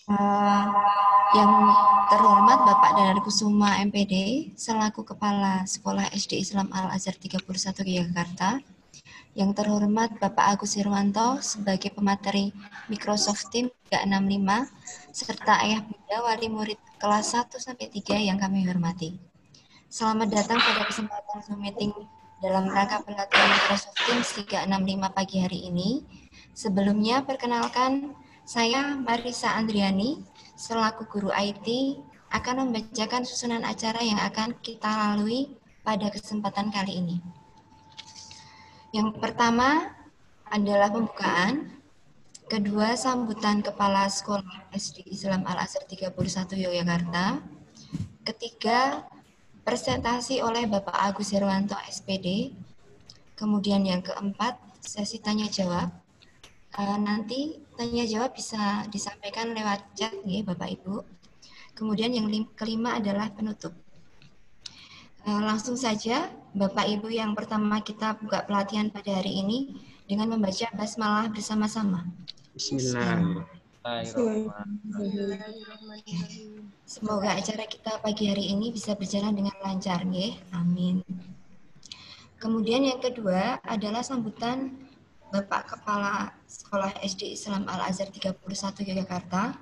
Eh, yang terhormat Bapak Danar Kusuma MPD selaku Kepala Sekolah SD Islam Al-Azhar 31 Yogyakarta. Yang terhormat Bapak Agus Irwanto sebagai pemateri Microsoft Teams 365 serta ayah bunda wali murid kelas 1 sampai 3 yang kami hormati. Selamat datang pada kesempatan Zoom meeting dalam rangka pelatihan Microsoft Teams 365 pagi hari ini. Sebelumnya perkenalkan, saya Marisa Andriani selaku guru IT akan membacakan susunan acara yang akan kita lalui pada kesempatan kali ini. Yang pertama adalah pembukaan, kedua sambutan Kepala Sekolah SD Islam Al-Azhar 31 Yogyakarta, ketiga presentasi oleh Bapak Agus Herwanto SPD, kemudian yang keempat sesi tanya jawab. Nanti tanya jawab bisa disampaikan lewat chat ya Bapak Ibu. Kemudian yang kelima adalah penutup. Langsung saja Bapak Ibu, yang pertama kita buka pelatihan pada hari ini dengan membaca basmalah bersama-sama. Bismillahirrahmanirrahim. Semoga acara kita pagi hari ini bisa berjalan dengan lancar nggih. Amin. Kemudian yang kedua adalah sambutan Bapak Kepala Sekolah SD Islam Al-Azhar 31 Yogyakarta.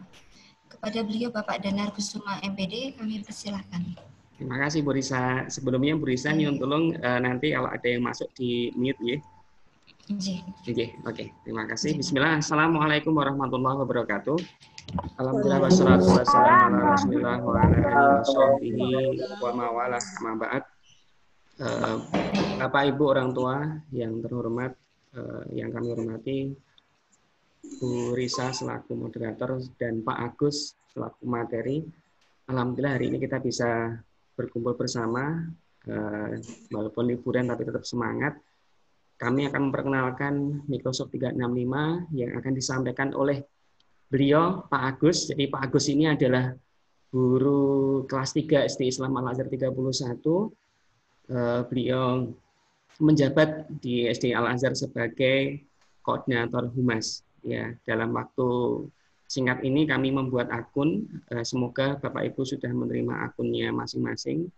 Kepada beliau Bapak Danar Kusuma MPD kami persilahkan. Terima kasih Bu Risa. Sebelumnya Bu Risa nyuwun tolong nanti kalau ada yang masuk di mute ya. Oke. Terima kasih. Bismillah. Assalamualaikum warahmatullahi wabarakatuh. Alhamdulillah wassalatu wassalamu ala Rasulillah wa ala alihi washabbihi wa mawalah amma ba'd. Bapak Ibu orang tua yang terhormat, yang kami hormati, Bu Risa selaku moderator dan Pak Agus selaku materi. Alhamdulillah hari ini kita bisa berkumpul bersama, walaupun liburan tapi tetap semangat. Kami akan memperkenalkan Microsoft 365 yang akan disampaikan oleh beliau, Pak Agus. Jadi Pak Agus ini adalah guru kelas 3 SD Islam Al-Azhar 31. Beliau menjabat di SD Al-Azhar sebagai koordinator humas. Ya, dalam waktu singkat ini kami membuat akun. Semoga Bapak Ibu sudah menerima akunnya masing-masing.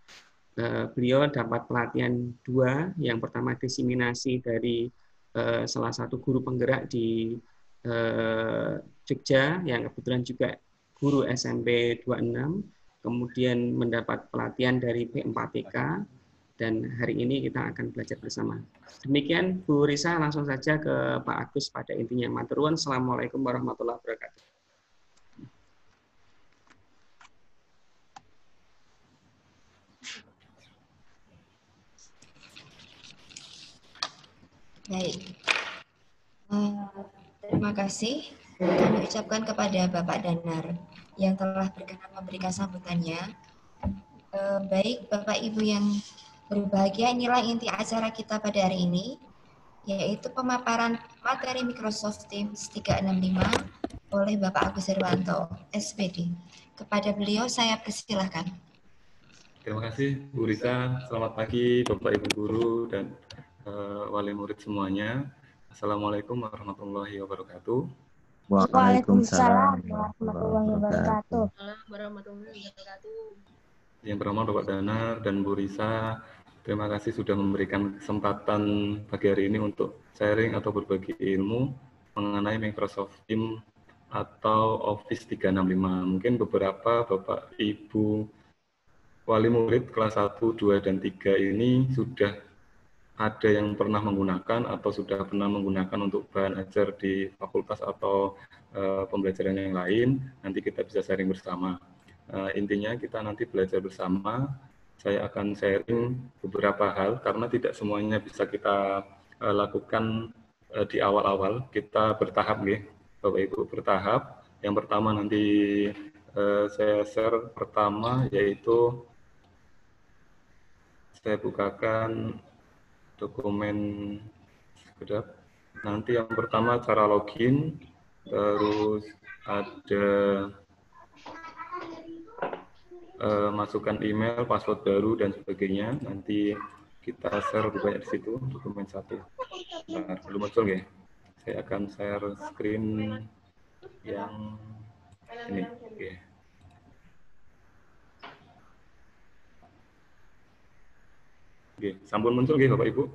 Beliau dapat pelatihan 2. Yang pertama diseminasi dari salah satu guru penggerak di Jogja yang kebetulan juga guru SMP 26, kemudian mendapat pelatihan dari P4TK, dan hari ini kita akan belajar bersama. Demikian Bu Risa, langsung saja ke Pak Agus pada intinya. Matur nuwun. Assalamualaikum warahmatullahi wabarakatuh. Baik. Terima kasih kami ucapkan kepada Bapak Danar yang telah berkenan memberikan sambutannya. Baik Bapak Ibu yang berbahagia, inilah inti acara kita pada hari ini, yaitu pemaparan materi Microsoft Teams 365 oleh Bapak Agus Herwanto, SPD. Kepada beliau saya persilahkan. Terima kasih Bu Risa. Selamat pagi Bapak Ibu guru dan wali murid semuanya. Assalamualaikum warahmatullahi wabarakatuh. Waalaikumsalam warahmatullahi wabarakatuh. Yang pertama Bapak Danar dan Bu Risa, terima kasih sudah memberikan kesempatan pagi hari ini untuk sharing atau berbagi ilmu mengenai Microsoft Teams atau Office 365. Mungkin beberapa Bapak Ibu wali murid kelas 1, 2, dan 3 ini sudah ada yang pernah menggunakan atau sudah pernah menggunakan untuk bahan ajar di fakultas atau pembelajaran yang lain. Nanti kita bisa sharing bersama. Intinya kita nanti belajar bersama. Saya akan sharing beberapa hal karena tidak semuanya bisa kita lakukan di awal-awal. Kita bertahap, ya, Bapak Ibu, bertahap. Yang pertama nanti saya share pertama, yaitu saya bukakan dokumen sekedap. Nanti yang pertama cara login, terus ada masukkan email, password baru dan sebagainya. Nanti kita share lebih banyak di situ, dokumen 1. Nah, belum muncul ya. Saya akan share screen yang Ini. Oke. Oke, sampun muncul nggih Bapak Ibu?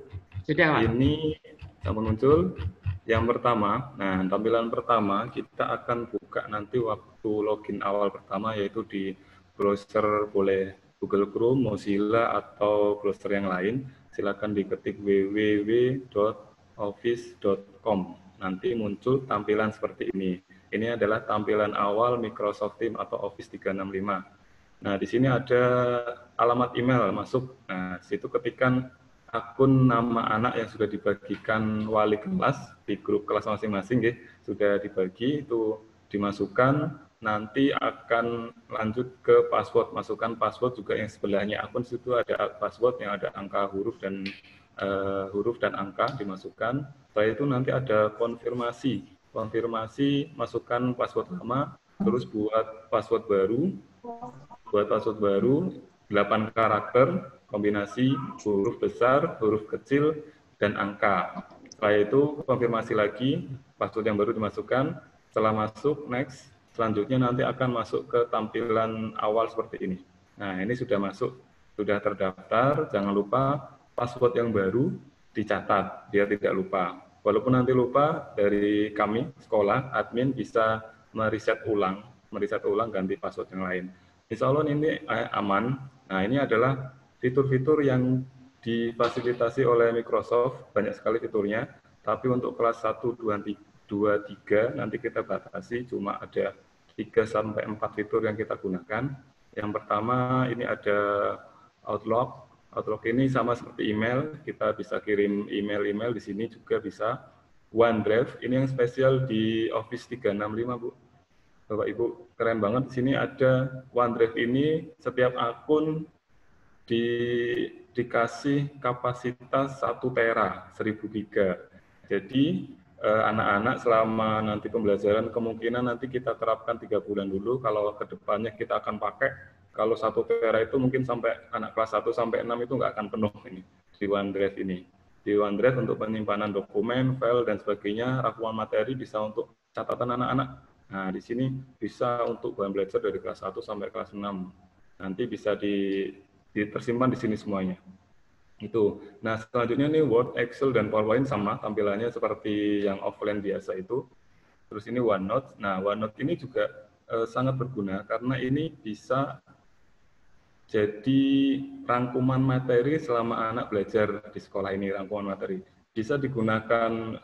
Sudah, Pak. Ini sampun muncul. Yang pertama, nah tampilan pertama kita akan buka nanti waktu login awal pertama, yaitu di browser, boleh Google Chrome, Mozilla, atau browser yang lain. Silakan diketik www.office.com. Nanti muncul tampilan seperti ini. Ini adalah tampilan awal Microsoft Teams atau Office 365. Nah, di sini ada alamat email masuk. Nah, situ ketikan akun nama anak yang sudah dibagikan wali kelas di grup kelas masing-masing, sudah dibagi, itu dimasukkan. Nanti akan lanjut ke password, masukkan password juga yang sebelahnya akun, situ ada password yang ada angka huruf dan angka dimasukkan. Setelah itu nanti ada konfirmasi, masukkan password lama, terus buat password baru. 8 karakter, kombinasi huruf besar, huruf kecil, dan angka. Setelah itu konfirmasi lagi, password yang baru dimasukkan. Setelah masuk, next. Selanjutnya nanti akan masuk ke tampilan awal seperti ini. Nah, ini sudah masuk, sudah terdaftar. Jangan lupa password yang baru dicatat, biar tidak lupa. Walaupun nanti lupa, dari kami, sekolah, admin bisa meriset ulang ganti password yang lain. Insya Allah ini aman. Nah, ini adalah fitur-fitur yang difasilitasi oleh Microsoft, banyak sekali fiturnya, tapi untuk kelas 1, 2, 3 nanti kita batasi, cuma ada 3-4 fitur yang kita gunakan. Yang pertama ini ada Outlook. Outlook ini sama seperti email, kita bisa kirim email di sini juga bisa. OneDrive, ini yang spesial di Office 365, Bu. Bapak Ibu, keren banget. Di sini ada OneDrive ini, setiap akun dikasih kapasitas 1 tera, 1000 giga. Jadi anak-anak selama nanti pembelajaran kemungkinan nanti kita terapkan 3 bulan dulu. Kalau kedepannya kita akan pakai, kalau 1 tera itu mungkin sampai anak kelas 1 sampai 6 itu nggak akan penuh ini di OneDrive ini. Di OneDrive untuk penyimpanan dokumen, file dan sebagainya, rangkuman materi bisa untuk catatan anak-anak. Nah, di sini bisa untuk bahan belajar dari kelas 1 sampai kelas 6. Nanti bisa tersimpan di sini semuanya. Itu. Nah, selanjutnya nih Word, Excel, dan PowerPoint sama tampilannya seperti yang offline biasa itu. Terus ini OneNote. Nah, OneNote ini juga sangat berguna karena ini bisa jadi rangkuman materi selama anak belajar di sekolah ini, rangkuman materi. Bisa digunakan,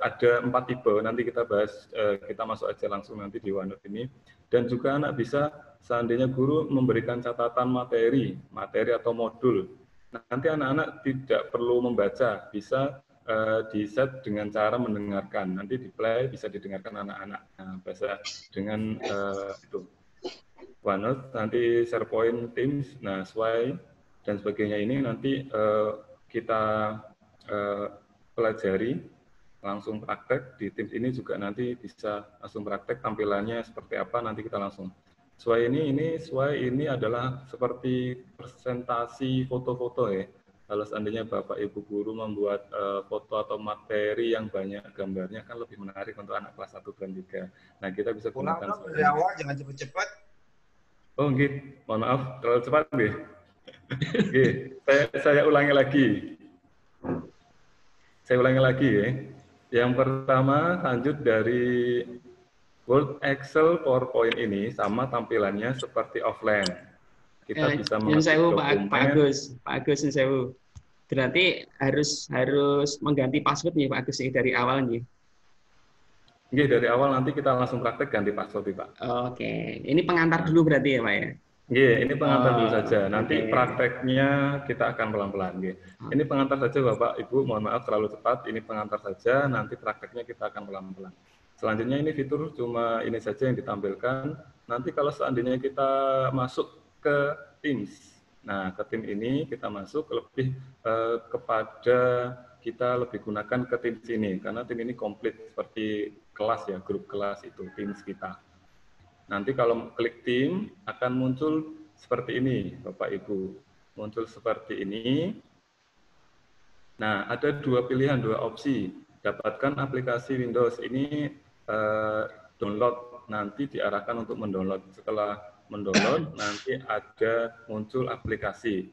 ada 4 tipe, nanti kita bahas, kita masuk aja langsung nanti di OneNote ini. Dan juga anak bisa, seandainya guru memberikan catatan materi atau modul, nanti anak-anak tidak perlu membaca, bisa di-set dengan cara mendengarkan. Nanti di-play, bisa didengarkan anak-anak. Nah, bahasa dengan itu. OneNote, nanti SharePoint, Teams, nah Sway, dan sebagainya ini nanti kita pelajari, langsung praktek. Di Teams ini juga nanti bisa langsung praktek, tampilannya seperti apa, nanti kita langsung. Sway ini adalah seperti presentasi foto-foto ya. Kalau seandainya Bapak Ibu Guru membuat foto atau materi yang banyak gambarnya, kan lebih menarik untuk anak kelas 1 dan 3. Nah, kita bisa gunakan dari awal, jangan cepat-cepat. Oh, gitu. Mohon maaf, terlalu cepat, nggih. Nggih, saya ulangi lagi. Ya. Yang pertama, lanjut dari Word, Excel, PowerPoint ini sama tampilannya seperti offline. Kita bisa mengetik dokumen. Pak Agus, berarti harus mengganti password nih Pak Agus dari awal nih. Nggih, dari awal nanti kita langsung praktek ganti password, Pak. Oke, ini pengantar dulu berarti ya, Pak ya? Nggih, ini pengantar dulu saja. Nanti prakteknya kita akan pelan-pelan. Ini pengantar saja, Bapak, Ibu. Mohon maaf terlalu cepat. Ini pengantar saja. Nanti prakteknya kita akan pelan-pelan. Selanjutnya ini fitur cuma ini saja yang ditampilkan. Nanti kalau seandainya kita masuk ke Teams, nah ke tim ini kita masuk lebih kepada kita lebih gunakan ke Teams ini karena tim ini komplit seperti kelas ya, grup kelas itu Teams kita. Nanti kalau klik tim akan muncul seperti ini, Bapak Ibu. Muncul seperti ini. Nah, ada 2 pilihan, 2 opsi. Dapatkan aplikasi Windows ini download nanti diarahkan untuk mendownload. Setelah mendownload, nanti ada muncul aplikasi.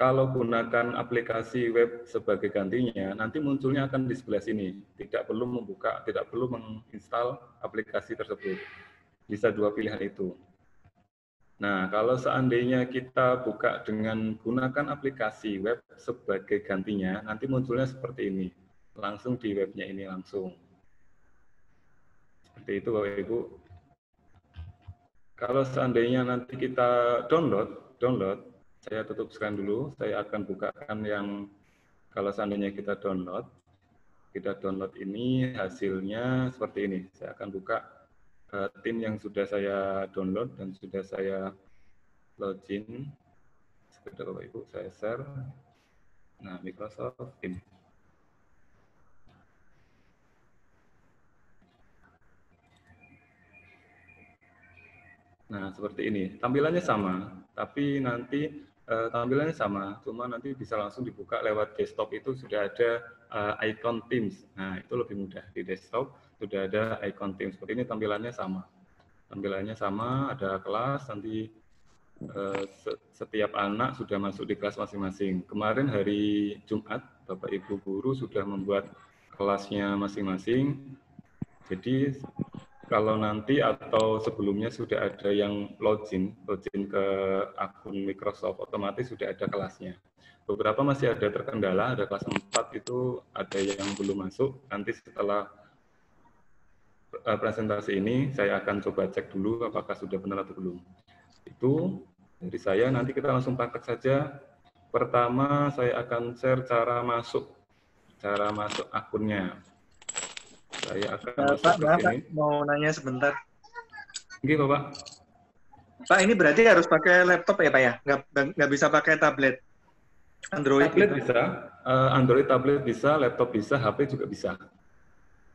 Kalau gunakan aplikasi web sebagai gantinya, nanti munculnya akan di sebelah sini. Tidak perlu membuka, tidak perlu menginstal aplikasi tersebut. Bisa dua pilihan itu. Nah, kalau seandainya kita buka dengan gunakan aplikasi web sebagai gantinya, nanti munculnya seperti ini. Langsung di webnya ini langsung. Seperti itu Bapak Ibu. Kalau seandainya nanti kita download, saya tutup scan dulu, saya akan bukakan yang kalau seandainya kita download ini hasilnya seperti ini. Saya akan buka tim yang sudah saya download dan sudah saya login. Sebentar Bapak Ibu, saya share. Nah, Microsoft Teams. Nah, seperti ini. Tampilannya sama, tapi nanti tampilannya sama, cuma nanti bisa langsung dibuka lewat desktop itu sudah ada icon Teams. Nah, itu lebih mudah. Di desktop sudah ada icon Teams. Seperti ini tampilannya sama. Tampilannya sama, ada kelas, nanti setiap anak sudah masuk di kelas masing-masing. Kemarin hari Jumat, Bapak Ibu guru sudah membuat kelasnya masing-masing. Jadi kalau nanti atau sebelumnya sudah ada yang login ke akun Microsoft, otomatis sudah ada kelasnya. Beberapa masih ada terkendala, ada kelas 4 itu ada yang belum masuk. Nanti setelah presentasi ini, saya akan coba cek dulu apakah sudah benar atau belum. Itu dari saya, nanti kita langsung praktek saja. Pertama, saya akan share cara masuk akunnya. Saya akan masuk Pak, ke maaf, sini. Pak, mau nanya sebentar. Oke, Bapak. Pak, ini berarti harus pakai laptop ya, Pak ya? Nggak bisa pakai tablet? Android tablet gitu? Bisa, Android tablet bisa, laptop bisa, HP juga bisa.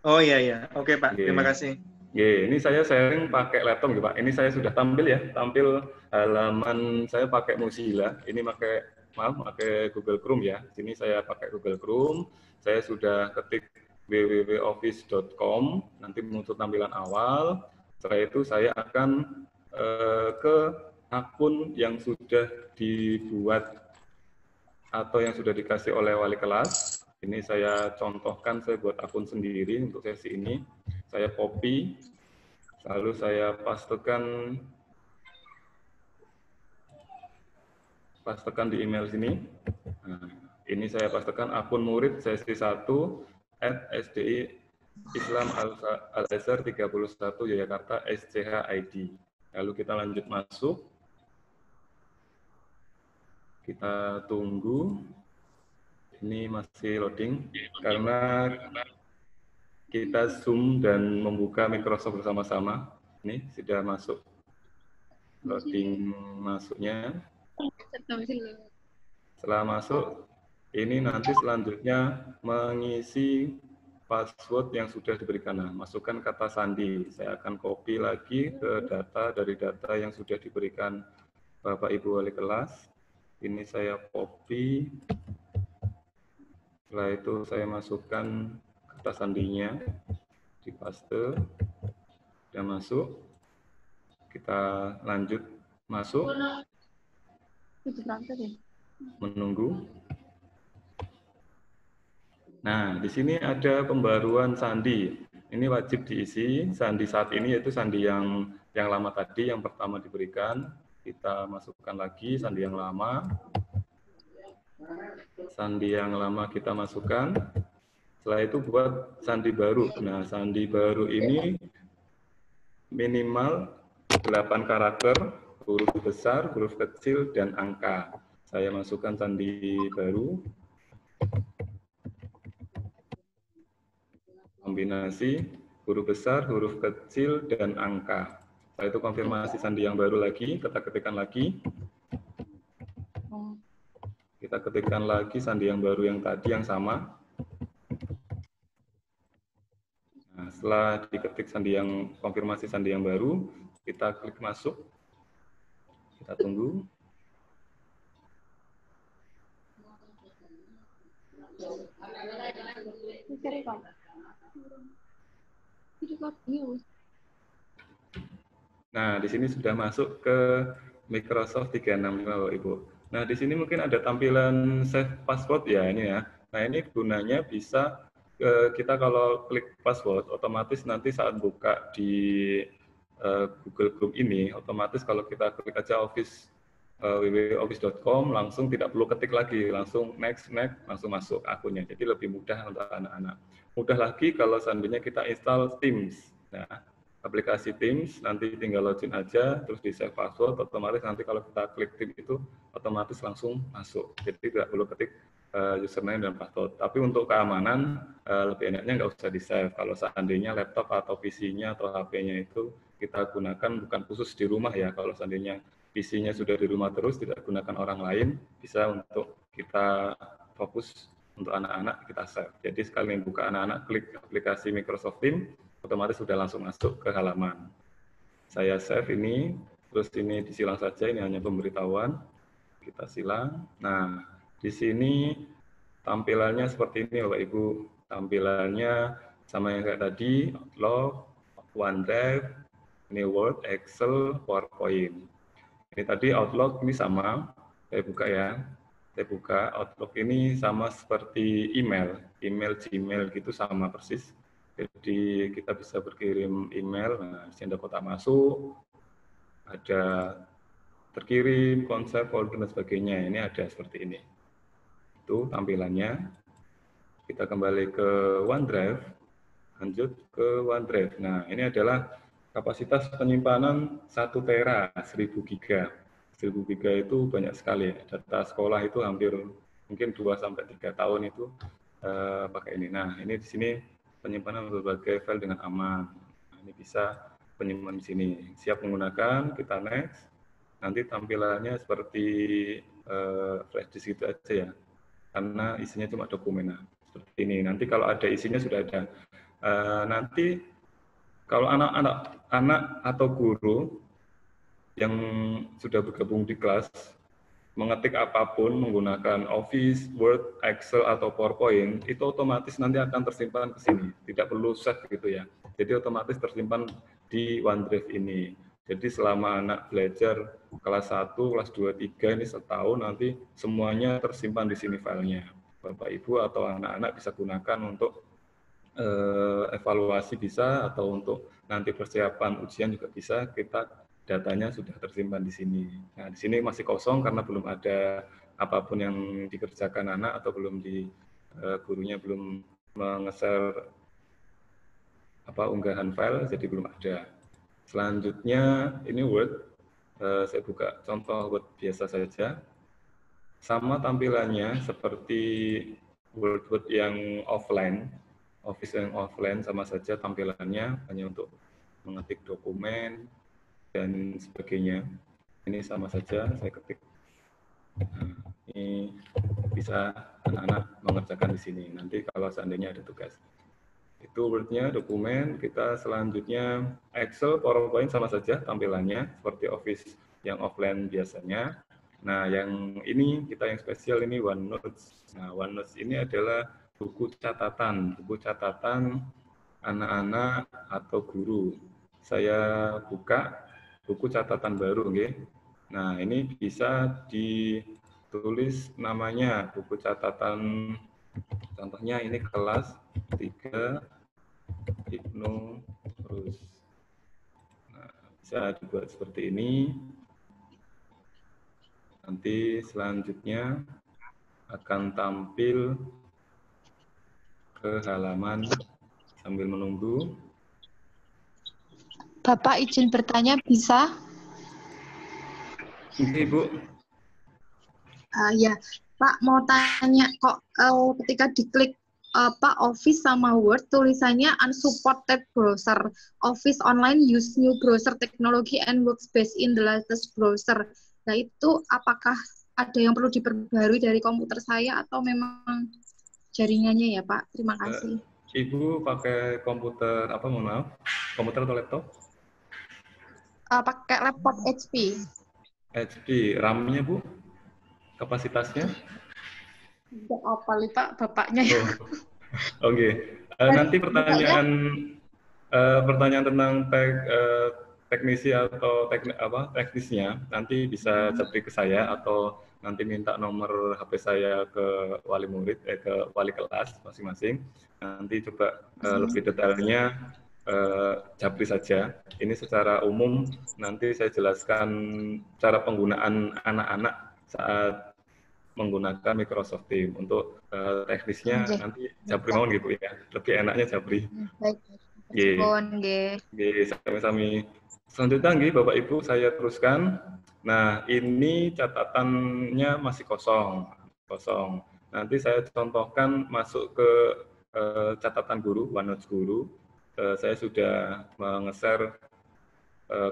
Oh iya, iya. Oke, Pak. Terima kasih. Ini saya sharing pakai laptop, Pak. Ini saya sudah tampil halaman saya pakai Mozilla. Ini pakai Google Chrome ya. Sini saya pakai Google Chrome. Saya sudah ketik www.office.com. Nanti muncul tampilan awal. Setelah itu saya akan ke akun yang sudah dibuat atau yang sudah dikasih oleh wali kelas. Ini saya contohkan, saya buat akun sendiri untuk sesi ini. Saya copy, lalu saya pastekan di email sini. Nah, ini saya pastekan akun murid sesi 1 @SDI Islam Al-Azhar 31 Yogyakarta SCH-ID. Lalu kita lanjut masuk. Kita tunggu. Ini masih loading karena kita Zoom dan membuka Microsoft bersama-sama. Ini sudah masuk. Loading masuknya. Setelah masuk, ini nanti selanjutnya mengisi password yang sudah diberikan. Nah, masukkan kata sandi. Saya akan copy lagi ke dari data yang sudah diberikan Bapak Ibu wali kelas. Ini saya copy. Setelah itu saya masukkan kata sandinya, di paste, sudah masuk. Kita lanjut masuk. Menunggu. Nah, di sini ada pembaruan sandi. Ini wajib diisi. Sandi saat ini yaitu sandi yang lama tadi, yang pertama diberikan. Kita masukkan lagi sandi yang lama. Sandi yang lama kita masukkan. Setelah itu buat sandi baru. Nah, sandi baru ini minimal 8 karakter, huruf besar, huruf kecil, dan angka. Saya masukkan sandi baru. Kombinasi huruf besar, huruf kecil, dan angka. Setelah itu konfirmasi sandi yang baru lagi, kita ketikkan lagi. Kita ketikkan lagi sandi yang baru yang tadi, yang sama. Nah, setelah diketik konfirmasi sandi yang baru, kita klik masuk. Kita tunggu. Nah, di sini sudah masuk ke Microsoft 365 Bapak Ibu. Nah, di sini mungkin ada tampilan save password ya ini ya. Nah, ini gunanya bisa kita kalau klik password, otomatis nanti saat buka di Google Chrome ini, otomatis kalau kita klik aja Office www.office.com langsung tidak perlu ketik lagi, langsung next, langsung masuk akunnya. Jadi lebih mudah untuk anak-anak. Mudah lagi kalau seandainya kita install Teams. Nah, aplikasi Teams nanti tinggal login aja, terus di save password, otomatis nanti kalau kita klik Teams itu otomatis langsung masuk. Jadi tidak perlu ketik username dan password. Tapi untuk keamanan lebih enaknya nggak usah di save. Kalau seandainya laptop atau PC-nya atau HP-nya itu kita gunakan bukan khusus di rumah ya. Kalau seandainya PC-nya sudah di rumah terus, tidak gunakan orang lain, bisa untuk kita fokus untuk anak-anak kita save. Jadi sekali buka anak-anak klik aplikasi Microsoft Teams, otomatis sudah langsung masuk ke halaman. Saya save ini, terus ini disilang saja, ini hanya pemberitahuan. Kita silang. Nah, di sini tampilannya seperti ini Bapak Ibu. Tampilannya sama yang kayak tadi, Outlook, OneDrive, ini Word, Excel, PowerPoint. Ini tadi Outlook ini sama, saya buka ya. Saya buka Outlook ini sama seperti email Gmail gitu sama persis. Jadi kita bisa berkirim email, nah di sini ada kotak masuk, ada terkirim, konsep, folder, dan sebagainya. Ini ada seperti ini. Itu tampilannya. Kita kembali ke OneDrive, lanjut ke OneDrive. Nah, ini adalah kapasitas penyimpanan 1 tera, 1000 giga. 1000 giga itu banyak sekali. Data sekolah itu hampir mungkin 2-3 tahun itu pakai ini. Nah, ini di sini penyimpanan berbagai file dengan aman. Nah, ini bisa penyimpanan di sini. Siap menggunakan, kita next. Nanti tampilannya seperti flash disk itu aja ya. Karena isinya cuma dokumen. Nah, seperti ini. Nanti kalau ada isinya sudah ada. Nanti kalau anak-anak atau guru yang sudah bergabung di kelas, mengetik apapun menggunakan Office, Word, Excel, atau PowerPoint, itu otomatis nanti akan tersimpan ke sini. Tidak perlu save gitu ya. Jadi otomatis tersimpan di OneDrive ini. Jadi selama anak belajar kelas 1, kelas 2, 3 ini setahun nanti semuanya tersimpan di sini filenya. Bapak Ibu atau anak-anak bisa gunakan untuk evaluasi bisa, atau untuk nanti persiapan ujian juga bisa, kita datanya sudah tersimpan di sini. Nah, di sini masih kosong karena belum ada apapun yang dikerjakan anak atau belum gurunya belum menge-share unggahan file, jadi belum ada. Selanjutnya ini Word, saya buka contoh Word biasa saja. Sama tampilannya seperti Word yang offline, Office yang offline sama saja tampilannya, hanya untuk mengetik dokumen dan sebagainya. Ini sama saja, saya ketik. Nah, ini bisa anak-anak mengerjakan di sini. Nanti kalau seandainya ada tugas. Itu Word-nya, dokumen. Kita selanjutnya Excel, PowerPoint sama saja tampilannya, seperti Office yang offline biasanya. Nah, yang ini kita yang spesial ini OneNote. Nah, OneNote ini adalah buku catatan anak-anak atau guru. Saya buka buku catatan baru, okay? Nah, ini bisa ditulis namanya buku catatan. Contohnya ini kelas 3 Ibnu Rus. Nah, bisa dibuat seperti ini. Nanti selanjutnya akan tampil ke halaman sambil menunggu. Bapak izin bertanya bisa? Ibu. Ya, Pak mau tanya kok ketika diklik Office sama Word tulisannya unsupported browser. Office online use new browser technology and works based in the latest browser. Nah itu apakah ada yang perlu diperbarui dari komputer saya atau memang jaringannya ya Pak? Terima kasih. Ibu pakai komputer apa, mohon maaf? Komputer atau laptop? Pakai laptop HP. HP, RAM-nya Bu? Kapasitasnya? Tidak apa Pak, bapaknya ya. Oke. Nanti pertanyaan tentang teknisi atau teknisnya nanti bisa japri ke saya atau nanti minta nomor HP saya ke wali murid, ke wali kelas masing-masing. Nanti coba lebih detailnya japri saja. Ini secara umum nanti saya jelaskan cara penggunaan anak-anak saat menggunakan Microsoft Teams. Untuk teknisnya nanti japri mohon gitu ya. Lebih enaknya japri. Baik. Sami-sami. Selanjutnya nggih Bapak Ibu saya teruskan. Nah, ini catatannya masih kosong. Nanti saya contohkan masuk ke catatan guru, OneNote guru. Saya sudah menge-share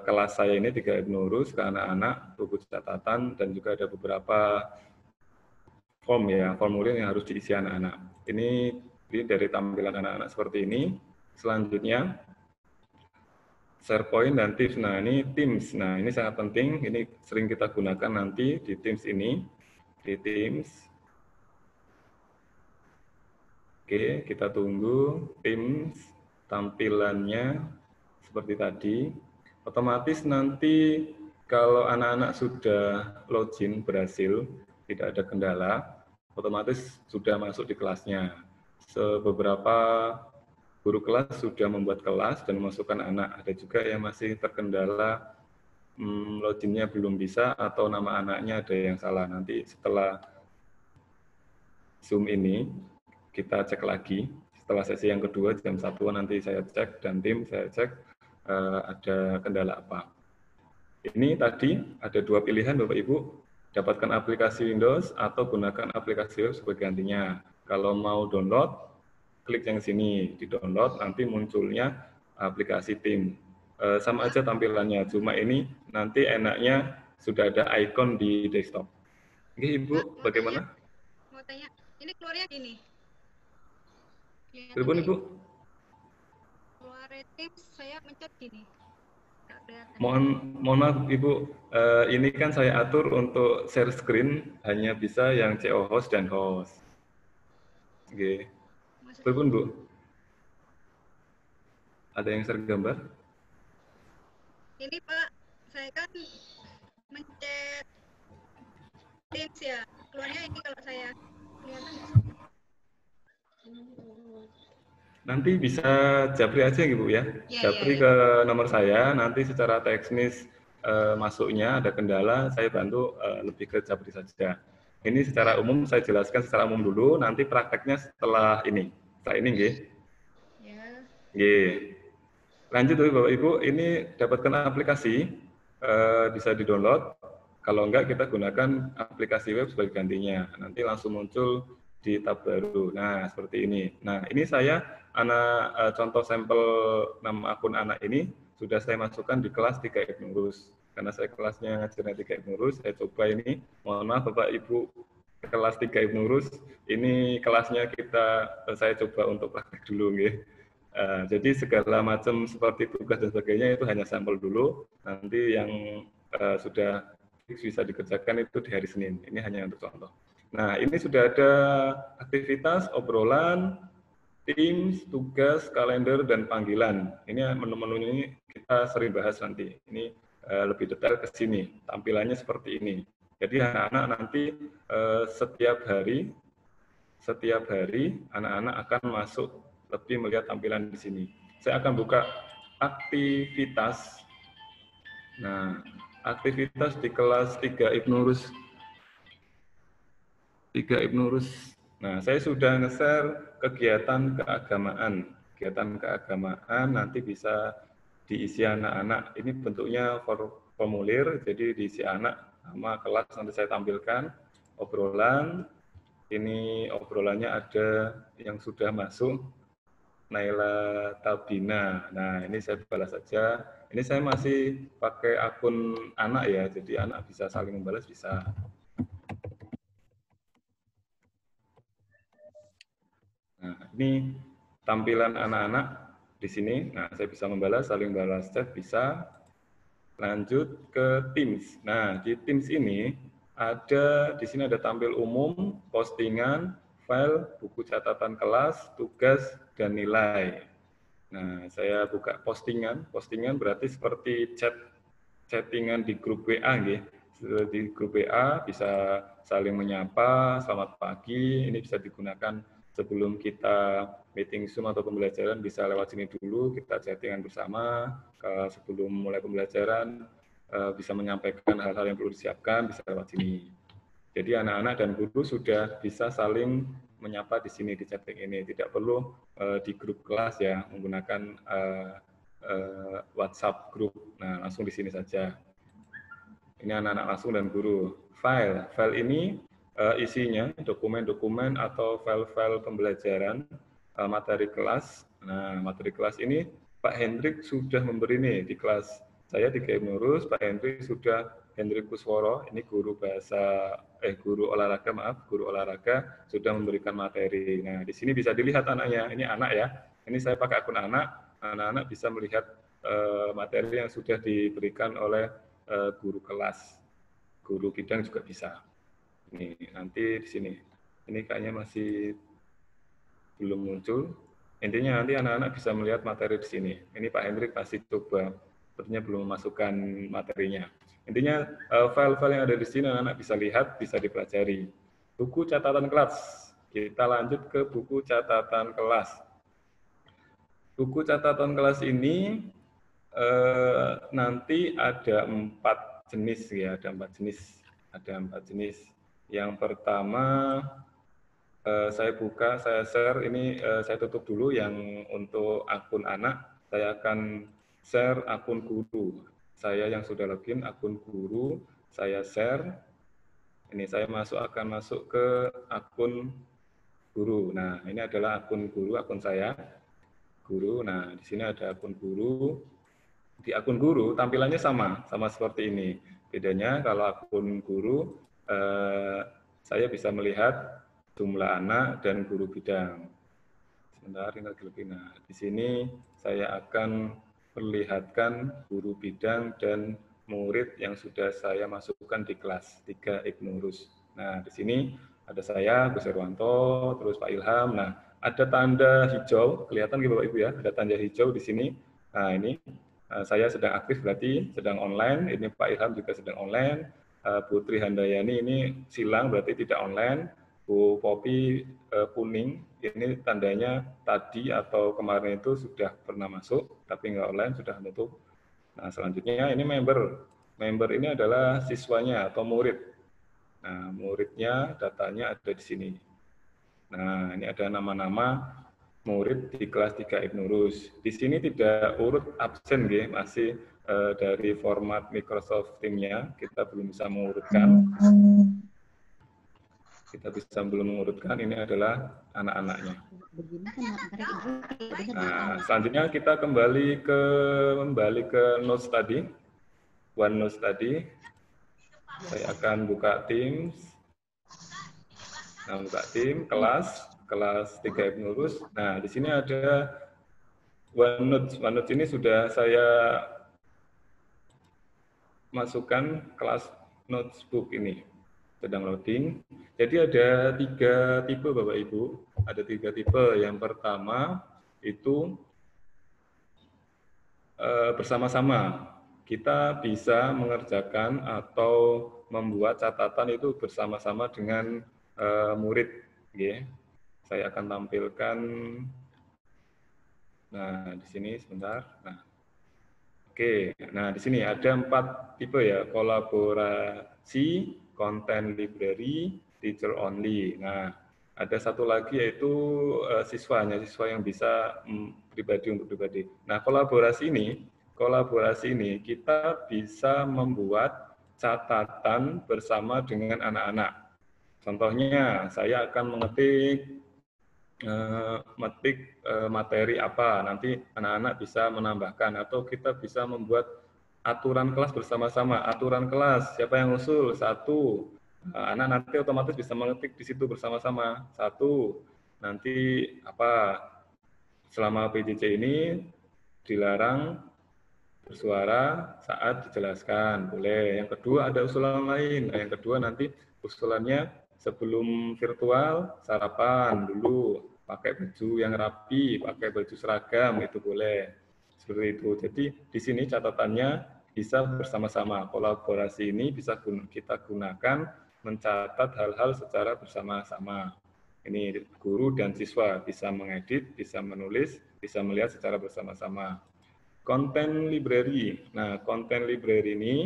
kelas saya ini 3 Ibnu Rus ke anak-anak, buku catatan, dan juga ada beberapa formulir yang harus diisi anak-anak. Ini dari tampilan anak-anak seperti ini. Selanjutnya, SharePoint dan Teams. Nah, ini Teams. Nah, ini sangat penting. Ini sering kita gunakan nanti di Teams ini. Di Teams. Oke, kita tunggu. Teams tampilannya seperti tadi. Otomatis nanti kalau anak-anak sudah login berhasil, tidak ada kendala, otomatis sudah masuk di kelasnya. Beberapa guru kelas sudah membuat kelas dan memasukkan anak. Ada juga yang masih terkendala loginnya belum bisa atau nama anaknya ada yang salah. Nanti setelah Zoom ini kita cek lagi. Setelah sesi yang kedua jam 1 nanti saya cek dan tim saya cek ada kendala apa. Ini tadi ada 2 pilihan Bapak Ibu, dapatkan aplikasi Windows atau gunakan aplikasi web sebagai gantinya. Kalau mau download, klik yang sini, di download, nanti munculnya aplikasi Teams. Sama aja tampilannya, cuma ini nanti enaknya sudah ada icon di desktop. Oke, Ibu, bagaimana? Mau tanya, ini keluarnya gini. Telepon, Ibu. Keluar Teams, saya mencet gini. Mohon maaf, Ibu, ini kan saya atur untuk share screen, hanya bisa yang CO host dan host. Oke. Telepon, Bu. Ada yang share gambar? Ini Pak, saya kan mencet Teams ya. Keluarnya ini kalau saya kelihatan. Nanti bisa japri aja gitu ya. Japri ke nomor saya, nanti secara teknis masuknya ada kendala, saya bantu lebih ke japri saja. Ini secara umum saya jelaskan secara umum dulu, nanti prakteknya setelah ini. Setelah ini, nggih. Nggih. Lanjut Bapak Ibu, ini dapatkan aplikasi, bisa di-download. Kalau enggak, kita gunakan aplikasi web sebagai gantinya. Nanti langsung muncul di tab baru. Nah, seperti ini. Nah, ini saya contoh sampel nama akun anak ini sudah saya masukkan di kelas 3 Ibnu Rus. Karena saya kelasnya ngajarnya 3 Ibnu Rus, saya coba ini. Mohon maaf Bapak Ibu kelas 3 Ibnu Rus, ini kelasnya saya coba untuk praktek dulu nggih. Jadi segala macam seperti tugas dan sebagainya itu hanya sampel dulu. Nanti yang sudah bisa dikerjakan itu di hari Senin. Ini hanya untuk contoh. Nah, ini sudah ada aktivitas, obrolan, Teams, tugas, kalender, dan panggilan. Ini menu-menu ini kita sering bahas nanti. Ini lebih detail ke sini. Tampilannya seperti ini. Jadi anak-anak nanti setiap hari anak-anak akan masuk lebih melihat tampilan di sini. Saya akan buka aktivitas. Nah, aktivitas di kelas 3 Ibnu Rus. 3 Ibnu Rus. Nah, saya sudah nge-share kegiatan keagamaan. Kegiatan keagamaan nanti bisa diisi anak-anak. Ini bentuknya formulir, jadi diisi anak sama kelas nanti saya tampilkan. Obrolan, ini obrolannya ada yang sudah masuk. Naila Tabina. Nah, ini saya balas saja. Ini saya masih pakai akun anak ya, jadi anak bisa saling membalas, bisa. Nah, ini tampilan anak-anak di sini. Nah, saya bisa membalas, saling balas chat, bisa. Lanjut ke Teams. Nah, di Teams ini di sini ada tampil umum, postingan, file, buku catatan kelas, tugas, dan nilai. Nah, saya buka postingan. Postingan berarti seperti chattingan di grup WA, gitu. Di grup WA bisa saling menyapa, selamat pagi. Ini bisa digunakan sebelum kita meeting Zoom atau pembelajaran, bisa lewat sini dulu, kita chattingan bersama. Sebelum mulai pembelajaran, bisa menyampaikan hal-hal yang perlu disiapkan, bisa lewat sini. Jadi anak-anak dan guru sudah bisa saling menyapa di sini, di chatting ini. Tidak perlu di grup kelas ya, menggunakan WhatsApp grup. Nah, langsung di sini saja. Ini anak-anak langsung dan guru. File ini isinya dokumen-dokumen atau file-file pembelajaran materi kelas. Nah, materi kelas ini Pak Hendrik sudah memberi nih di kelas saya di KM Nurus. Pak Hendrik sudah, Hendrik Kusworo, ini guru guru olahraga sudah memberikan materi. Nah, di sini bisa dilihat anaknya. Ini anak ya. Ini saya pakai akun anak. Anak-anak bisa melihat materi yang sudah diberikan oleh guru kelas, guru bidang juga bisa. Ini nanti di sini. Ini kayaknya masih belum muncul. Intinya nanti anak-anak bisa melihat materi di sini. Ini Pak Hendrik pasti coba, sepertinya belum memasukkan materinya. Intinya file-file yang ada di sini anak-anak bisa lihat, bisa dipelajari. Buku catatan kelas. Kita lanjut ke buku catatan kelas. Buku catatan kelas ini nanti ada 4 jenis ya, ada 4 jenis. Yang pertama saya buka, saya share, ini saya tutup dulu yang untuk akun anak, saya akan share akun guru. Saya yang sudah login akun guru, saya share. Ini saya akan masuk ke akun guru. Nah, ini adalah akun guru, akun saya. Guru. Nah, di sini ada akun guru. Di akun guru tampilannya sama seperti ini. Bedanya kalau akun guru saya bisa melihat jumlah anak dan guru bidang. Sebentar, ini lagi. Nah, di sini saya akan perlihatkan guru bidang dan murid yang sudah saya masukkan di kelas 3 Ibnurus. Nah, di sini ada saya, Gus Herwanto, terus Pak Ilham. Nah, ada tanda hijau, kelihatan gitu Bapak Ibu ya, ada tanda hijau di sini. Nah, ini saya sedang aktif berarti sedang online, ini Pak Ilham juga sedang online, Putri Handayani ini silang berarti tidak online, Bu Popi kuning, ini tandanya tadi atau kemarin itu sudah pernah masuk, tapi nggak online, sudah tutup. Nah, selanjutnya ini member ini adalah siswanya atau murid. Nah, muridnya datanya ada di sini. Nah, ini ada nama-nama murid di kelas 3 Ibnurus. Di sini tidak urut absen, masih dari format Microsoft Teams-nya, kita belum bisa mengurutkan. Ini adalah anak-anaknya. Nah, selanjutnya kita kembali ke notes tadi, OneNote tadi. Saya akan buka Teams. Nah, buka Teams, kelas 3 Ibnurus. Nah, di sini ada OneNote. OneNote ini sudah saya masukkan kelas notebook ini. Sedang loading. Jadi ada 3 tipe Bapak Ibu. Ada 3 tipe. Yang pertama itu bersama-sama. Kita bisa mengerjakan atau membuat catatan itu bersama-sama dengan murid. Saya akan tampilkan. Nah, di sini sebentar. Nah, oke. Nah, di sini ada 4 tipe ya. Kolaborasi, content library, teacher only. Nah, ada satu lagi yaitu siswa yang bisa pribadi untuk pribadi. Nah, kolaborasi ini kita bisa membuat catatan bersama dengan anak-anak. Contohnya, saya akan mengetik materi apa, nanti anak-anak bisa menambahkan, atau kita bisa membuat aturan kelas bersama-sama. Aturan kelas, siapa yang usul? 1. Anak nanti otomatis bisa mengetik di situ bersama-sama. 1. Nanti selama PJJ ini dilarang bersuara saat dijelaskan, boleh. Yang kedua ada usulan lain. Yang kedua nanti usulannya sebelum virtual sarapan dulu. pakai baju yang rapi, pakai baju seragam, itu boleh. Seperti itu. Jadi di sini catatannya bisa bersama-sama. Kolaborasi ini bisa kita gunakan mencatat hal-hal secara bersama-sama. Ini guru dan siswa bisa mengedit, bisa menulis, bisa melihat secara bersama-sama. Content library. Nah, content library ini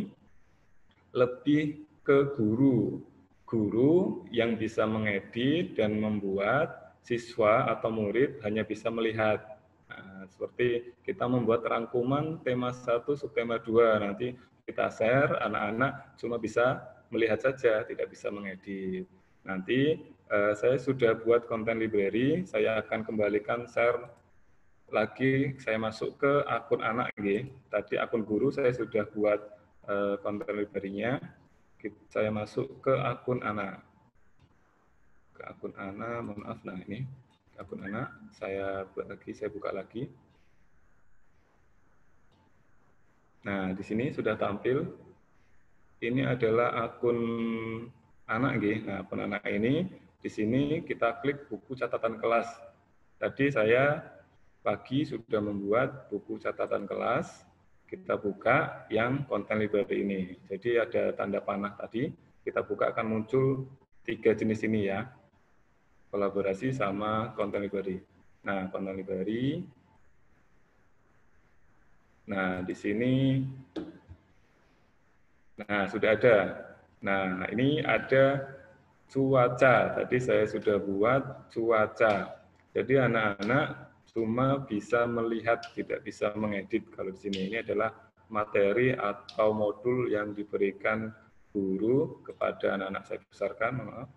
lebih ke guru. Guru yang bisa mengedit dan membuat, siswa atau murid hanya bisa melihat. Nah, seperti kita membuat rangkuman tema 1, subtema 2, nanti kita share, anak-anak cuma bisa melihat saja, tidak bisa mengedit. Nanti saya sudah buat konten library, saya akan kembalikan share lagi, saya masuk ke akun anak. Tadi akun guru saya sudah buat konten library-nya, saya masuk ke akun anak. Ke akun anak, mohon maaf, nah ini akun anak, saya buat lagi, saya buka lagi. Nah, di sini sudah tampil. Ini adalah akun anak, nah akun anak ini di sini kita klik buku catatan kelas. Tadi saya pagi sudah membuat buku catatan kelas, kita buka yang konten library ini. Jadi ada tanda panah tadi, kita buka akan muncul 3 jenis ini ya, kolaborasi sama konten library. Nah, konten library. Nah, di sini, nah sudah ada. Nah, ini ada cuaca. Tadi saya sudah buat cuaca. Jadi anak-anak cuma bisa melihat, tidak bisa mengedit. Kalau di sini ini adalah materi atau modul yang diberikan guru kepada anak-anak saya besarkan. Maaf.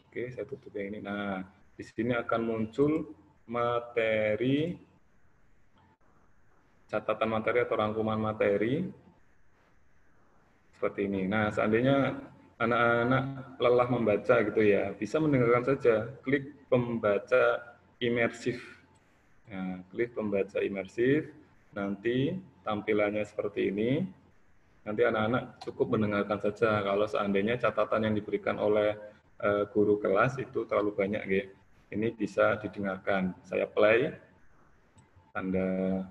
Oke, saya tutup yang ini. Nah, di sini akan muncul materi, catatan materi atau rangkuman materi seperti ini. Nah, seandainya anak-anak lelah membaca gitu ya, bisa mendengarkan saja, klik pembaca imersif. Nah, klik pembaca imersif, nanti tampilannya seperti ini. Nanti anak-anak cukup mendengarkan saja. Kalau seandainya catatan yang diberikan oleh guru kelas itu terlalu banyak, ya. Ini bisa didengarkan. Saya play, tanda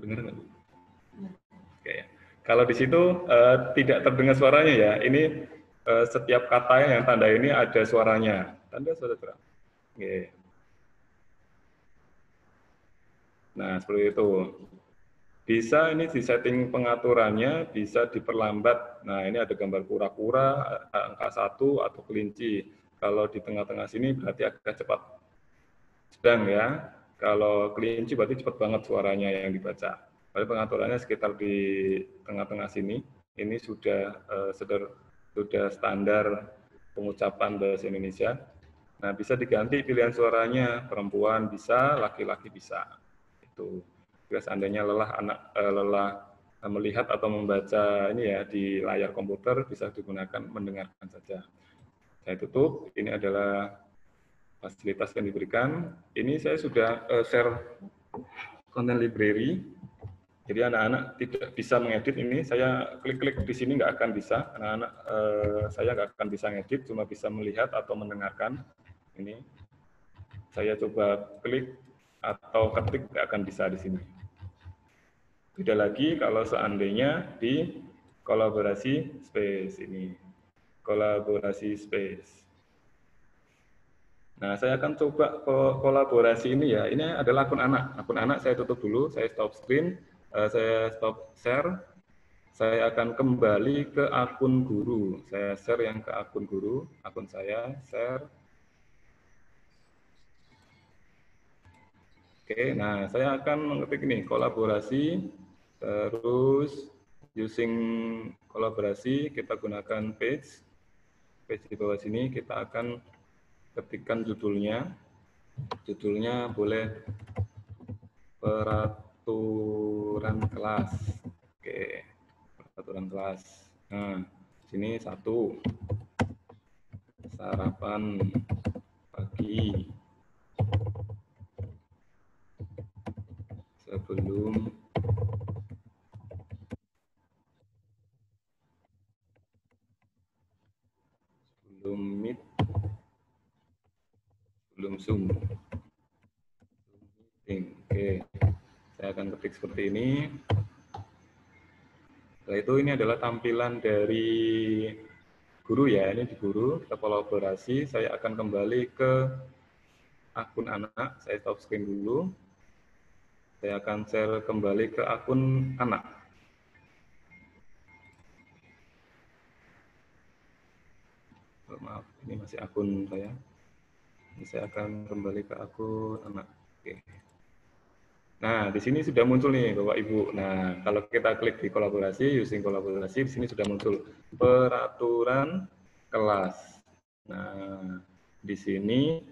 dengar nggak, Bu? Oke, ya. Kalau di situ tidak terdengar suaranya ya, ini setiap kata yang tanda ini ada suaranya. Tanda suara terang. Oke. Nah, seperti itu. Bisa ini di setting pengaturannya, bisa diperlambat. Nah, ini ada gambar kura-kura, angka 1 atau kelinci. Kalau di tengah-tengah sini berarti agak cepat. Sedang ya. Kalau kelinci berarti cepat banget suaranya yang dibaca. Pada pengaturannya sekitar di tengah-tengah sini, ini sudah sudah standar pengucapan bahasa Indonesia. Nah, bisa diganti pilihan suaranya, perempuan bisa, laki-laki bisa. Itu. Jika seandainya lelah melihat atau membaca ini ya di layar komputer, bisa digunakan mendengarkan saja. Saya tutup. Ini adalah fasilitas yang diberikan. Ini saya sudah share konten library. Jadi anak-anak tidak bisa mengedit ini, saya klik-klik di sini nggak akan bisa. Anak-anak saya nggak akan bisa ngedit, cuma bisa melihat atau mendengarkan. Ini saya coba klik atau ketik nggak akan bisa di sini. Beda lagi kalau seandainya di kolaborasi space ini, kolaborasi space. Nah, saya akan coba kolaborasi ini ya. Ini adalah akun anak. Akun anak saya tutup dulu, saya stop screen, saya stop share. Saya akan kembali ke akun guru. Saya share yang ke akun guru, akun saya, share. Oke, nah saya akan mengetik ini, kolaborasi, terus using kolaborasi, kita gunakan page di bawah sini, kita akan ketikkan judulnya boleh peraturan kelas. Oke, peraturan kelas. Nah, sini 1, sarapan pagi sebelum Zoom. Oke, saya akan ketik seperti ini. Setelah itu ini adalah tampilan dari guru ya, ini di guru, kita kolaborasi. Saya akan kembali ke akun anak, saya stop screen dulu. Saya akan share kembali ke akun anak. Maaf, ini masih akun saya. Ini saya akan kembali ke akun anak. Oke. Nah, di sini sudah muncul nih Bapak Ibu. Nah, kalau kita klik di kolaborasi, using kolaborasi, di sini sudah muncul peraturan kelas. Nah, di sini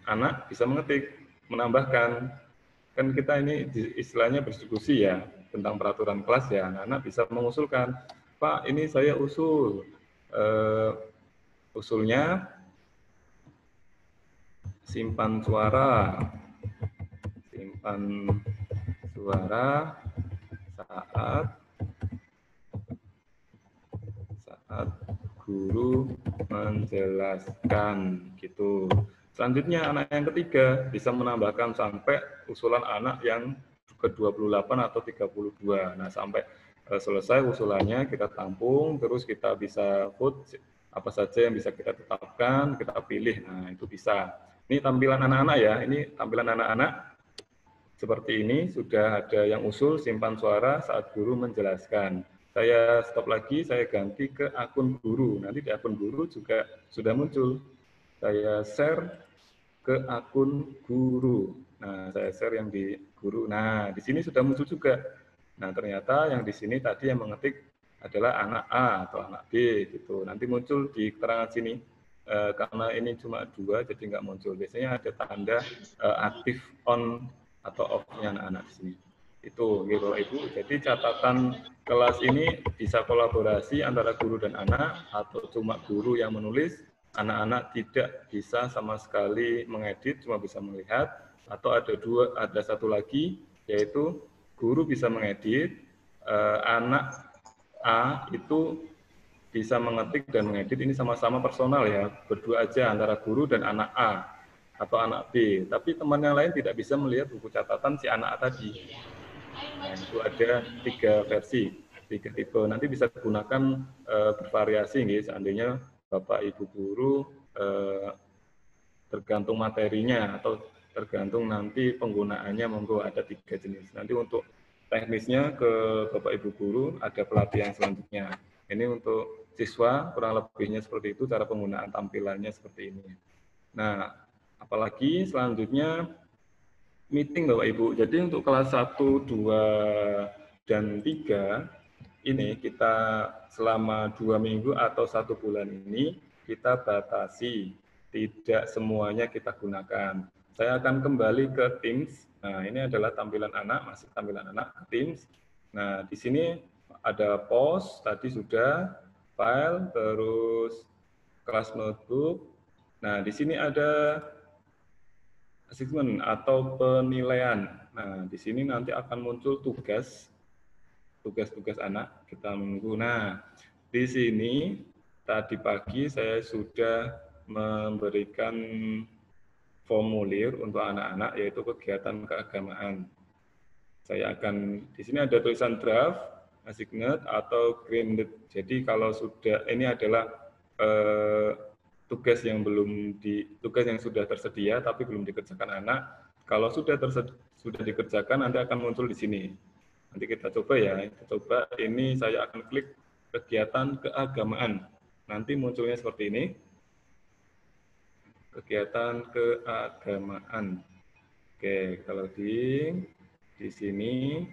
anak bisa mengetik, menambahkan. Kan kita ini istilahnya berdiskusi ya tentang peraturan kelas ya. Anak bisa mengusulkan, Pak, ini saya usul. Usulnya simpan suara saat guru menjelaskan gitu. Selanjutnya anak yang ketiga bisa menambahkan sampai usulan anak yang ke-28 atau 32. Nah, sampai selesai usulannya kita tampung, terus kita bisa vote apa saja yang bisa kita tetapkan, kita pilih. Nah, itu bisa. Ini tampilan anak-anak ya, ini tampilan anak-anak. Seperti ini, sudah ada yang usul simpan suara saat guru menjelaskan. Saya stop lagi, saya ganti ke akun guru. Nanti di akun guru juga sudah muncul. Saya share ke akun guru. Nah, saya share yang di guru. Nah, di sini sudah muncul juga. Nah, ternyata yang di sini tadi yang mengetik adalah anak A atau anak B gitu. Nanti muncul di keterangan sini. Karena ini cuma 2, jadi nggak muncul. Biasanya ada tanda aktif on atau off-nya anak-anak di sini. Itu, gitu, Ibu. Jadi catatan kelas ini bisa kolaborasi antara guru dan anak, atau cuma guru yang menulis, anak-anak tidak bisa sama sekali mengedit, cuma bisa melihat, atau ada satu lagi, yaitu guru bisa mengedit, anak A itu bisa mengetik dan mengedit, ini sama-sama personal ya, berdua aja antara guru dan anak A atau anak B, tapi teman yang lain tidak bisa melihat buku catatan si anak A tadi. Nah, itu ada 3 versi, 3 tipe. Nanti bisa digunakan bervariasi, nih, seandainya Bapak Ibu guru tergantung materinya atau tergantung nanti penggunaannya, monggo ada 3 jenis. Nanti untuk teknisnya ke Bapak Ibu guru ada pelatihan selanjutnya. Ini untuk siswa kurang lebihnya seperti itu, cara penggunaan tampilannya seperti ini. Nah, apalagi selanjutnya meeting Bapak Ibu. Jadi untuk kelas 1, 2, dan 3 ini kita selama 2 minggu atau 1 bulan ini kita batasi, tidak semuanya kita gunakan. Saya akan kembali ke Teams. Nah, ini adalah tampilan anak, masih tampilan anak ke Teams. Nah, di sini ada post, tadi sudah, file, terus kelas notebook. Nah, di sini ada assessment atau penilaian. Nah, di sini nanti akan muncul tugas anak, kita menunggu. Nah, di sini tadi pagi saya sudah memberikan formulir untuk anak-anak, yaitu kegiatan keagamaan. Saya akan, di sini ada tulisan draft, assigned atau graded. Jadi kalau sudah, ini adalah tugas yang sudah tersedia tapi belum dikerjakan anak. Kalau sudah dikerjakan nanti akan muncul di sini. Nanti kita coba ya. Kita coba, ini saya akan klik kegiatan keagamaan. Nanti munculnya seperti ini. Kegiatan keagamaan. Oke, kalau di sini.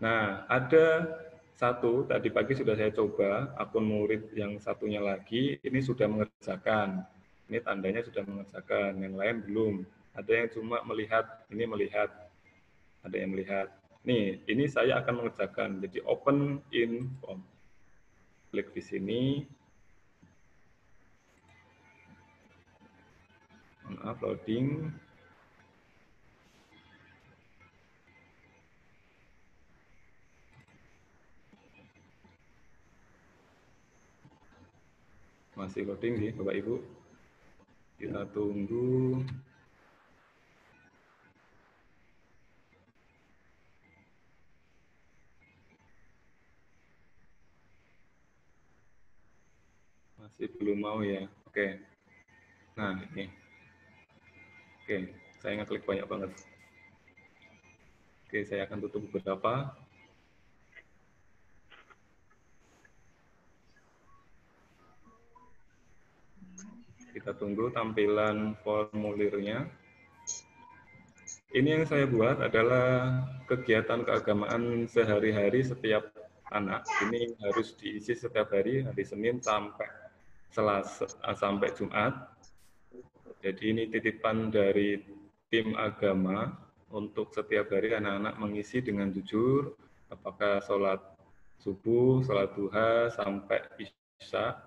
Nah, ada satu, tadi pagi sudah saya coba, akun murid yang satunya lagi, ini sudah mengerjakan. Ini tandanya sudah mengerjakan, yang lain belum. Ada yang cuma melihat, ini melihat. Ada yang melihat. Nih, ini saya akan mengerjakan. Jadi open in form. Klik di sini. Uploading. Masih loading nih, Bapak Ibu. Kita tunggu. Masih belum mau ya. Oke. Nah, ini. Oke, saya ngeklik banyak banget. Oke, saya akan tutup beberapa. Kita tunggu tampilan formulirnya. Ini yang saya buat adalah kegiatan keagamaan sehari-hari setiap anak. Ini harus diisi setiap hari Senin sampai Selasa sampai Jumat. Jadi ini titipan dari tim agama untuk setiap hari anak-anak mengisi dengan jujur, apakah sholat subuh, sholat duha, sampai isya,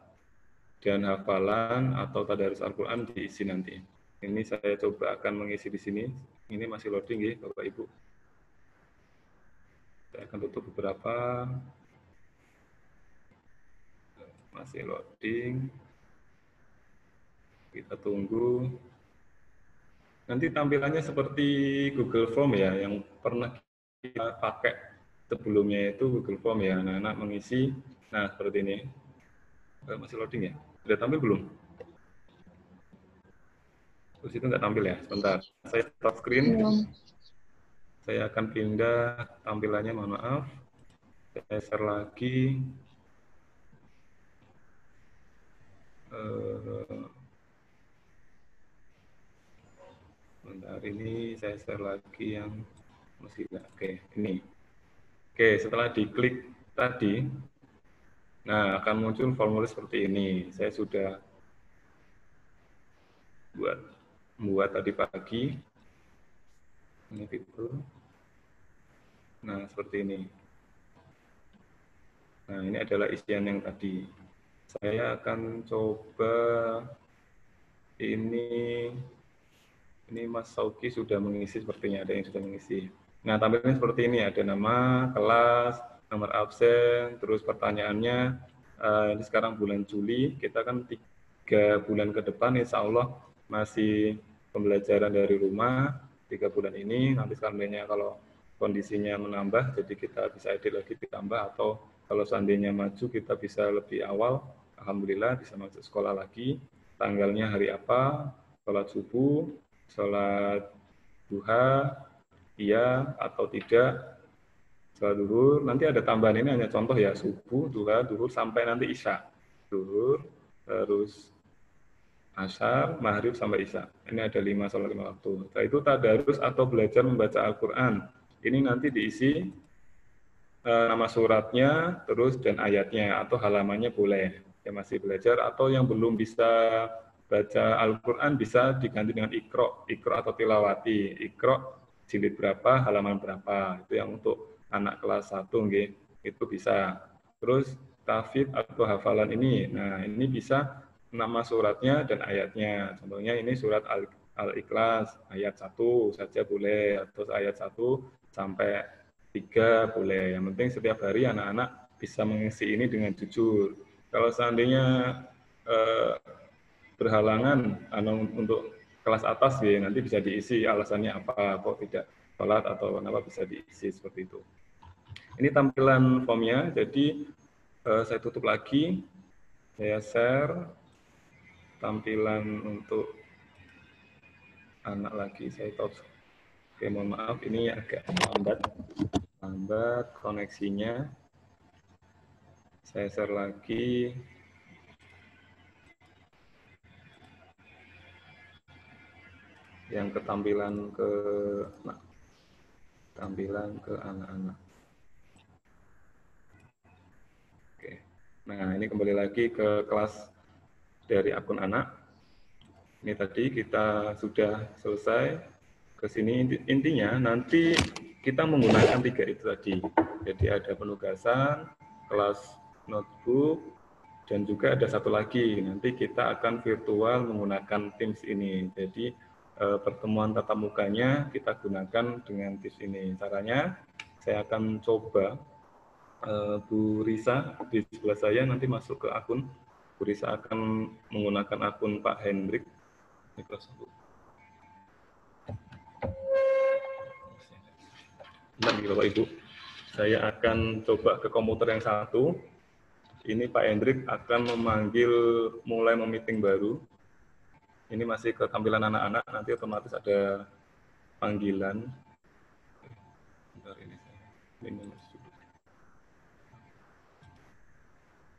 dan hafalan atau tadarus Al-Quran diisi nanti. Ini saya coba akan mengisi di sini. Ini masih loading ya, Bapak Ibu. Saya akan tutup beberapa. Masih loading. Kita tunggu. Nanti tampilannya seperti Google Form ya, yang pernah kita pakai sebelumnya itu Google Form ya, anak-anak mengisi. Nah, seperti ini. Masih loading ya? Sudah tampil belum? Terus itu nggak tampil ya? Sebentar. Saya stop screen. Saya akan pindah tampilannya, mohon maaf. Saya share lagi. Bentar, ini saya share lagi yang masih nggak. Oke, ini. Oke, setelah diklik tadi, nah akan muncul formulir seperti ini. Saya sudah membuat tadi pagi. Ini fitur. Nah, seperti ini. Nah, ini adalah isian yang tadi. Saya akan coba ini Mas Sauki sudah mengisi, sepertinya ada yang sudah mengisi. Nah, tampilnya seperti ini, ada nama, kelas, nomor absen, terus pertanyaannya, ini sekarang bulan Juli, kita kan 3 bulan ke depan, insya Allah masih pembelajaran dari rumah, 3 bulan ini, nanti selanjutnya kalau kondisinya menambah, jadi kita bisa edit lagi ditambah, atau kalau seandainya maju, kita bisa lebih awal, alhamdulillah bisa masuk sekolah lagi, tanggalnya hari apa, sholat subuh, sholat duha, iya atau tidak, sholat duhur, nanti ada tambahan ini hanya contoh ya, subuh, duha, duhur, sampai nanti isya. Duhur, terus asar, maghrib, sampai isya. Ini ada 5 sholat 5 waktu. Setelah itu tadarus atau belajar membaca Al-Quran. Ini nanti diisi nama suratnya, terus dan ayatnya, atau halamannya boleh. Yang masih belajar, atau yang belum bisa baca Al-Quran bisa diganti dengan Iqra atau tilawati. Iqra jilid berapa, halaman berapa. Itu yang untuk anak kelas 1, nggih. Itu bisa. Terus tahfidz atau hafalan ini. Nah, ini bisa nama suratnya dan ayatnya. Contohnya ini surat Al-Ikhlas, ayat 1 saja boleh, atau ayat 1 sampai 3 boleh. Yang penting setiap hari anak-anak bisa mengisi ini dengan jujur. Kalau seandainya berhalangan untuk kelas atas ya, nanti bisa diisi alasannya apa, kok tidak sholat atau kenapa, bisa diisi seperti itu. Ini tampilan formnya, jadi saya tutup lagi, saya share tampilan untuk anak lagi, saya top. Oke, mohon maaf, ini agak lambat koneksinya. Saya share lagi. Yang ketampilan ke anak-anak. Oke. Nah, ini kembali lagi ke kelas dari akun anak. Ini tadi kita sudah selesai ke sini. Intinya nanti kita menggunakan 3 itu tadi. Jadi ada penugasan, kelas notebook, dan juga ada satu lagi. Nanti kita akan virtual menggunakan Teams ini. Jadi pertemuan tatap mukanya kita gunakan dengan Teams ini. Caranya saya akan coba Bu Risa di sebelah saya nanti masuk ke akun. Bu Risa akan menggunakan akun Pak Hendrik. Microsoft. Bentar, Bapak Ibu. Saya akan coba ke komputer yang satu. Ini Pak Hendrik akan memanggil mulai meeting baru. Ini masih ke tampilan anak-anak, nanti otomatis ada panggilan. Bentar, ini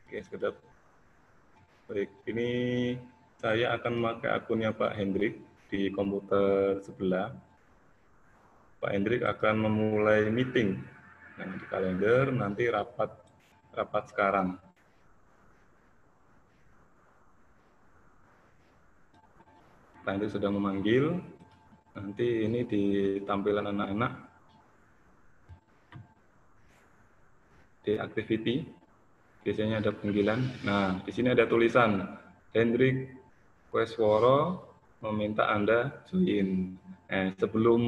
oke, sekedar. Baik, ini saya akan memakai akunnya Pak Hendrik di komputer sebelah. Pak Hendrik akan memulai meeting. Nah, di kalender nanti rapat sekarang. Pak Hendrik sudah memanggil. Nanti ini di tampilan anak-anak di activity biasanya ada panggilan. Nah, di sini ada tulisan Hendrik Wesworo meminta Anda join. Sebelum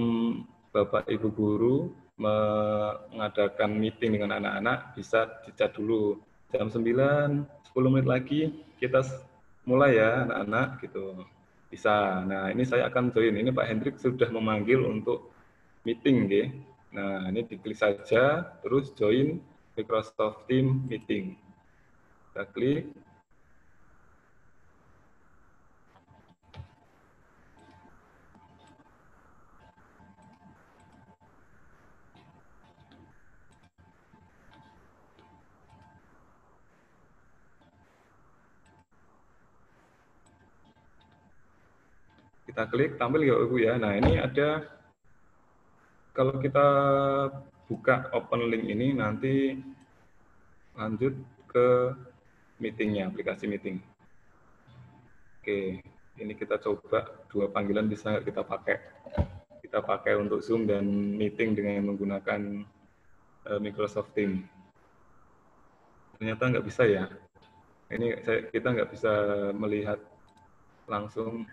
Bapak Ibu guru mengadakan meeting dengan anak-anak, bisa dicat dulu. Jam 9, 10 menit lagi kita mulai ya anak-anak gitu. Bisa. Nah, ini saya akan join. Ini Pak Hendrik sudah memanggil untuk meeting, okay? Nah, ini diklik saja, terus join Microsoft Teams meeting. Kita klik. Kita klik, tampil ya Ibu ya. Nah, ini ada, kalau kita buka open link ini, nanti lanjut ke meetingnya, aplikasi meeting. Oke, ini kita coba 2 panggilan bisa kita pakai. Kita pakai untuk Zoom dan meeting dengan menggunakan Microsoft Teams. Ternyata nggak bisa ya. Ini kita nggak bisa melihat langsung.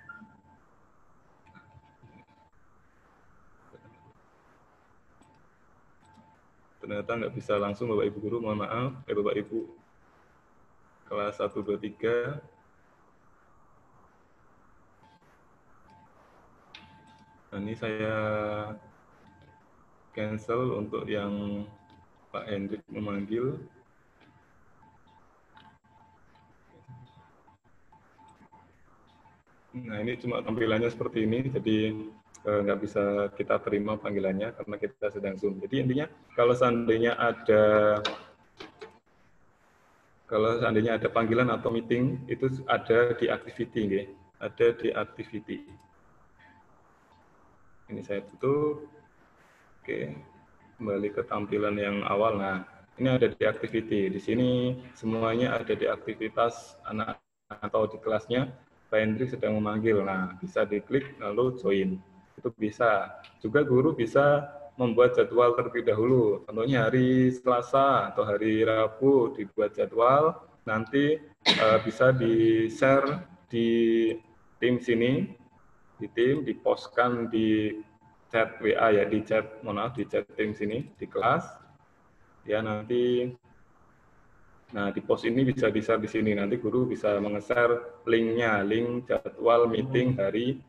Ternyata nggak bisa langsung Bapak Ibu guru, mohon maaf. Bapak Ibu kelas 1, 2, 3. Nah, ini saya cancel untuk yang Pak Hendrik memanggil. Nah, ini cuma tampilannya seperti ini, jadi nggak bisa kita terima panggilannya karena kita sedang Zoom. Jadi intinya kalau seandainya ada panggilan atau meeting, itu ada di activity, okay? Ada di activity. Ini saya tutup. Oke, kembali ke tampilan yang awal. Nah, ini ada di activity. Di sini semuanya ada di aktivitas anak atau di kelasnya. Pak Hendrik sedang memanggil. Nah, bisa diklik lalu join. Itu bisa. Juga guru bisa membuat jadwal terlebih dahulu. Contohnya hari Selasa atau hari Rabu dibuat jadwal. Nanti bisa di-share di tim sini, di tim, di-postkan di chat WA ya, di chat, di chat tim sini, di kelas. Ya, nanti nah di post ini bisa di-share di sini, nanti guru bisa menge-share linknya, link jadwal meeting hari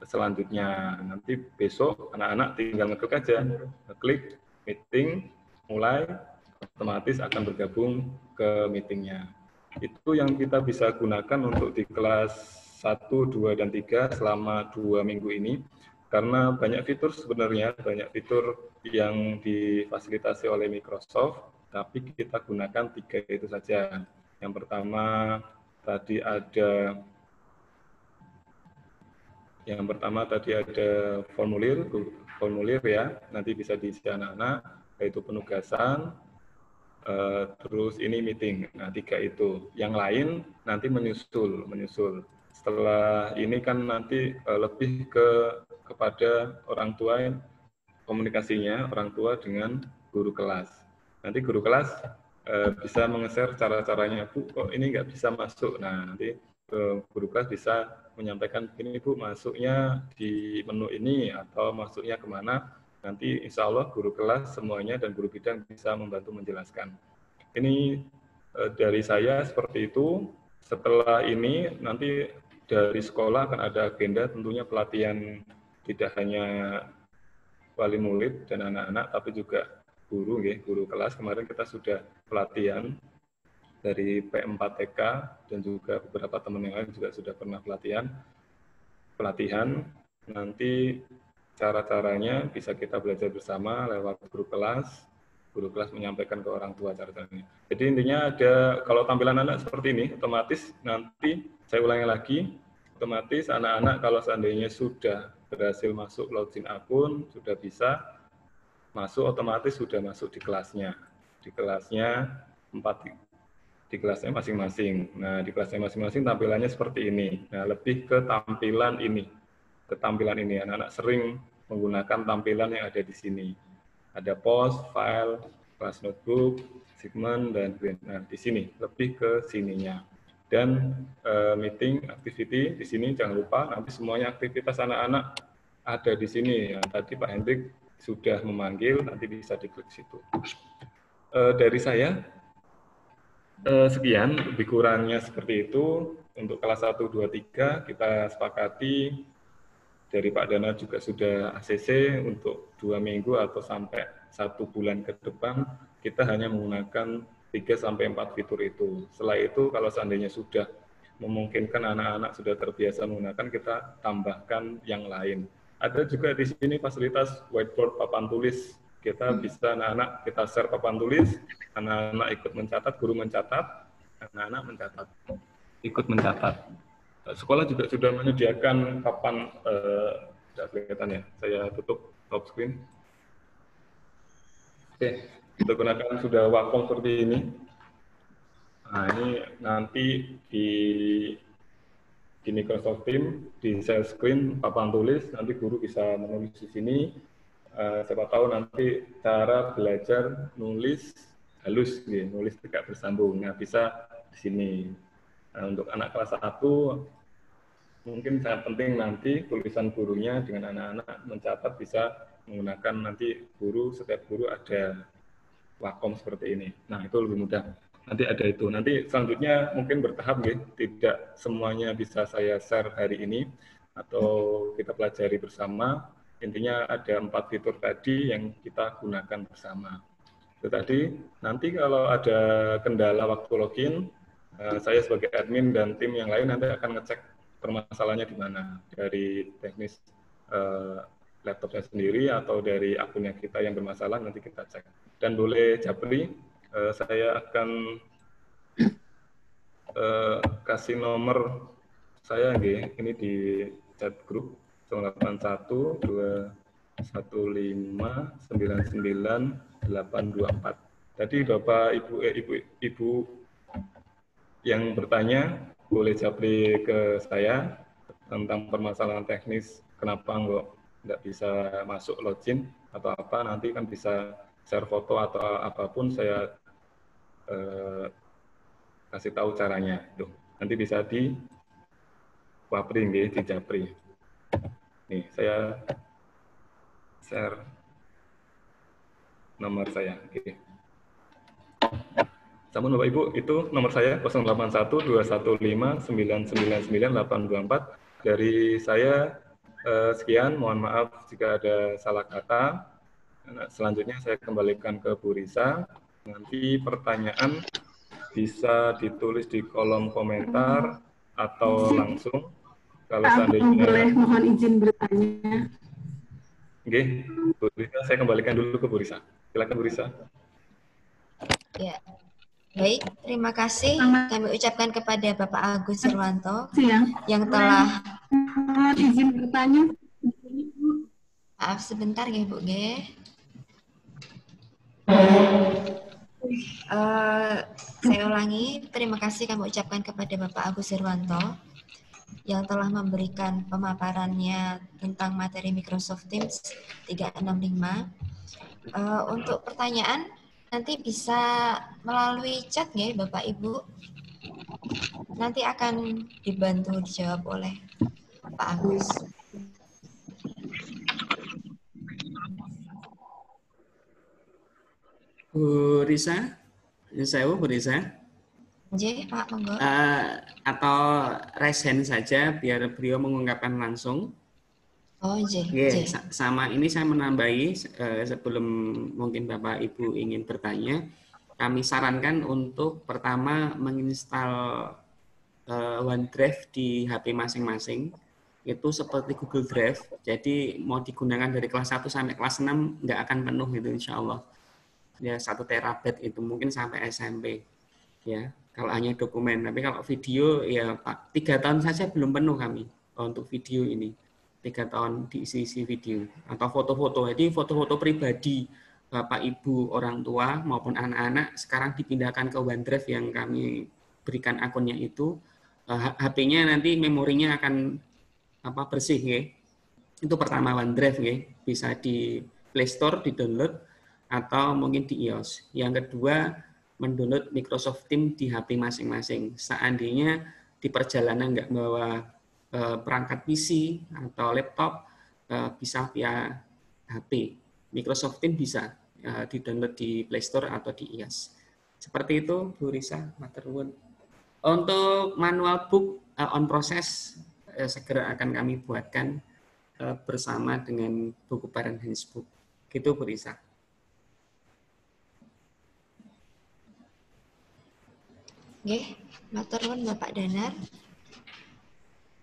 selanjutnya. Nanti besok anak-anak tinggal ngeklik aja, ngeklik meeting, mulai, otomatis akan bergabung ke meetingnya. Itu yang kita bisa gunakan untuk di kelas 1, 2, dan 3 selama 2 minggu ini. Karena banyak fitur sebenarnya, banyak fitur yang difasilitasi oleh Microsoft, tapi kita gunakan 3 itu saja. Yang pertama tadi ada formulir ya, nanti bisa diisi anak-anak, yaitu penugasan, terus ini meeting. Nah, 3 itu. Yang lain nanti menyusul. Setelah ini kan nanti lebih kepada orang tua, komunikasinya orang tua dengan guru kelas. Nanti guru kelas bisa menge-share cara-caranya, Bu, kok ini nggak bisa masuk. Nah, nanti guru kelas bisa menyampaikan, ini Bu, masuknya di menu ini, atau masuknya kemana. Nanti insya Allah guru kelas semuanya dan guru bidang bisa membantu menjelaskan. Ini dari saya seperti itu. Setelah ini nanti dari sekolah akan ada agenda tentunya pelatihan tidak hanya wali murid dan anak-anak, tapi juga guru, guru kelas. Kemarin kita sudah pelatihan dari P4TK dan juga beberapa teman yang lain juga sudah pernah pelatihan. Nanti cara-caranya bisa kita belajar bersama lewat guru kelas menyampaikan ke orang tua cara-caranya. Jadi intinya ada, kalau tampilan anak seperti ini, otomatis nanti saya ulangi lagi, otomatis anak-anak kalau seandainya sudah berhasil masuk login akun, sudah bisa masuk, otomatis sudah masuk di kelasnya. Di kelasnya masing-masing. Nah, di kelasnya masing-masing tampilannya seperti ini. Nah, lebih ke tampilan ini. Anak-anak sering menggunakan tampilan yang ada di sini. Ada post, file, class notebook, segment, dan grade. Nah, di sini, lebih ke sininya. Dan meeting, activity, di sini jangan lupa, nanti semuanya aktivitas anak-anak ada di sini. Nah, tadi Pak Hendrik sudah memanggil, nanti bisa diklik situ. Dari saya, sekian, lebih kurangnya seperti itu. Untuk kelas 1, 2, 3, kita sepakati dari Pak Dana juga sudah ACC untuk 2 minggu atau sampai 1 bulan ke depan, kita hanya menggunakan 3-4 fitur itu. Setelah itu, kalau seandainya sudah memungkinkan anak-anak sudah terbiasa menggunakan, kita tambahkan yang lain. Ada juga di sini fasilitas whiteboard papan tulis. Kita bisa anak-anak, kita share papan tulis, anak-anak ikut mencatat, guru mencatat, anak-anak mencatat, ikut mencatat. Sekolah juga sudah menyediakan papan, tidak kelihatan ya, saya tutup top screen. Oke, kita gunakan sudah Wacom seperti ini. Nah, ini nanti di Microsoft Teams, di share screen, papan tulis, nanti guru bisa menulis di sini. Siapa tahu nanti cara belajar nulis halus, nulis tidak bersambung. Nah, bisa di sini. Nah, untuk anak kelas 1, mungkin sangat penting nanti tulisan gurunya dengan anak-anak mencatat bisa menggunakan nanti setiap guru ada Wacom seperti ini. Nah, itu lebih mudah. Nanti ada itu. Nanti selanjutnya mungkin bertahap, tidak semuanya bisa saya share hari ini atau kita pelajari bersama. Intinya ada 4 fitur tadi yang kita gunakan bersama. Itu tadi, nanti kalau ada kendala waktu login, saya sebagai admin dan tim yang lain nanti akan ngecek permasalahannya di mana, dari teknis laptopnya sendiri atau dari akunnya kita yang bermasalah, nanti kita cek. Dan boleh japri, saya akan kasih nomor saya ini di chat grup 081 215 99 824. Tadi Bapak Ibu yang bertanya boleh japri ke saya tentang permasalahan teknis kenapa nggak bisa masuk login atau apa, nanti kan bisa share foto atau apapun, saya kasih tahu caranya. Tuh, nanti bisa di wapri, di japri. Nih, saya share nomor saya. Oke. Sampun Bapak Ibu, itu nomor saya 081215999824. Dari saya sekian, mohon maaf jika ada salah kata. Selanjutnya saya kembalikan ke Bu Risa. Nanti pertanyaan bisa ditulis di kolom komentar atau langsung. Kalau seandainya boleh mohon izin bertanya. Oke, Bu Risa, saya kembalikan dulu ke Bu Risa. Silakan Bu Risa. Ya. Baik, terima kasih kami ucapkan kepada Bapak Agus Irwanto yang telah izin bertanya. Maaf sebentar ya Bu G. Saya ulangi, terima kasih kami ucapkan kepada Bapak Agus Irwanto yang telah memberikan pemaparannya tentang materi Microsoft Teams 365. Untuk pertanyaan nanti bisa melalui chat ya Bapak Ibu. Nanti akan dibantu dijawab oleh Pak Agus. Bu Risa, Bu Risa. J, Pak, monggo. Atau raise hand saja biar beliau mengungkapkan langsung. Oh, J. Yeah, sama ini saya menambahi sebelum mungkin Bapak Ibu ingin bertanya, kami sarankan untuk pertama menginstal OneDrive di HP masing-masing. Itu seperti Google Drive, jadi mau digunakan dari kelas 1 sampai kelas 6 nggak akan penuh itu insya Allah. Ya 1 terabyte itu mungkin sampai SMP. Ya, kalau hanya dokumen, tapi kalau video ya Pak 3 tahun saja belum penuh kami untuk video ini. 3 tahun diisi video atau foto-foto. Jadi foto-foto pribadi Bapak Ibu orang tua maupun anak-anak sekarang dipindahkan ke OneDrive yang kami berikan akunnya itu. HP-nya nanti memorinya akan bersih ya. Itu pertama OneDrive ya, bisa di Play Store di-download atau mungkin di iOS. Yang kedua mendownload Microsoft Teams di HP masing-masing. Seandainya di perjalanan nggak bawa perangkat PC atau laptop, bisa via HP. Microsoft Teams bisa di-download di Play Store atau di iOS. Seperti itu, Bu Risa, Materwon. Untuk manual book on process, segera akan kami buatkan bersama dengan buku Parent Handbook. Gitu, Bu Risa. Oke, matur nuwun Bapak Danar.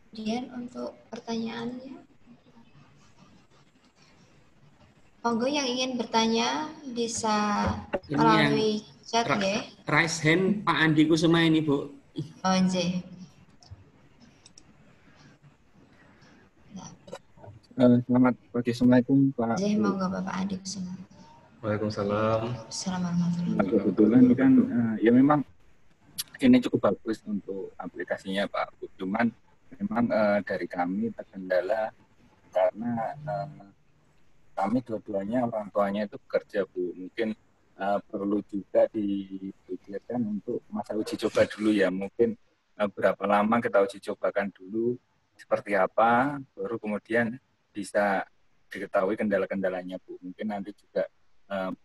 Kemudian untuk pertanyaannya, monggo yang ingin bertanya bisa melalui chat ya. Raise hand Pak Andi Kusuma ini, Bu. Oh, J. Selamat pagi, Assalamualaikum Pak. J, monggo Bapak Andi Kusuma. Waalaikumsalam. Assalamualaikum. Kebetulan kan ya memang ini cukup bagus untuk aplikasinya Pak. Cuman memang dari kami terkendala karena kami dua-duanya orang tuanya itu bekerja Bu. Mungkin perlu juga dipikirkan untuk masa uji coba dulu ya. Mungkin berapa lama kita uji cobakan dulu seperti apa, baru kemudian bisa diketahui kendala-kendalanya Bu. Mungkin nanti juga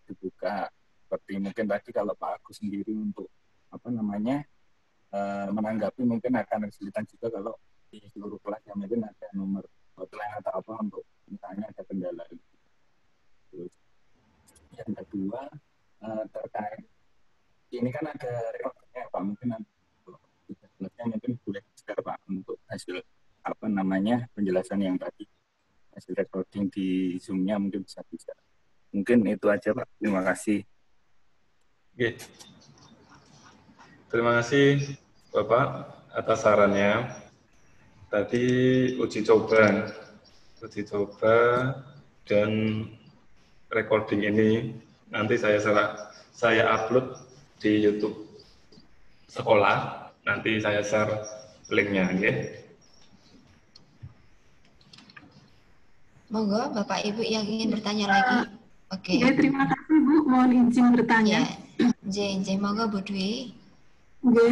dibuka seperti mungkin tadi kalau Pak Agus sendiri untuk menanggapi mungkin akan kesulitan juga kalau di seluruh kelas yang mungkin ada nomor hotline atau apa untuk misalnya ada kendala. Terus yang kedua terkait ini kan ada rekornya Pak, mungkin nanti mungkin boleh share Pak untuk hasil penjelasan yang tadi hasil recording di Zoom-nya mungkin bisa. Mungkin itu aja Pak. Terima kasih. Oke. Terima kasih Bapak atas sarannya. Tadi uji coba dan recording ini nanti saya upload di YouTube sekolah. Nanti saya share linknya, oke? Monggo Bapak Ibu yang ingin bertanya lagi. Oke. Ya, terima kasih Bu. Mohon izin bertanya. Ya. J, monggo Bu Dwi. Oke,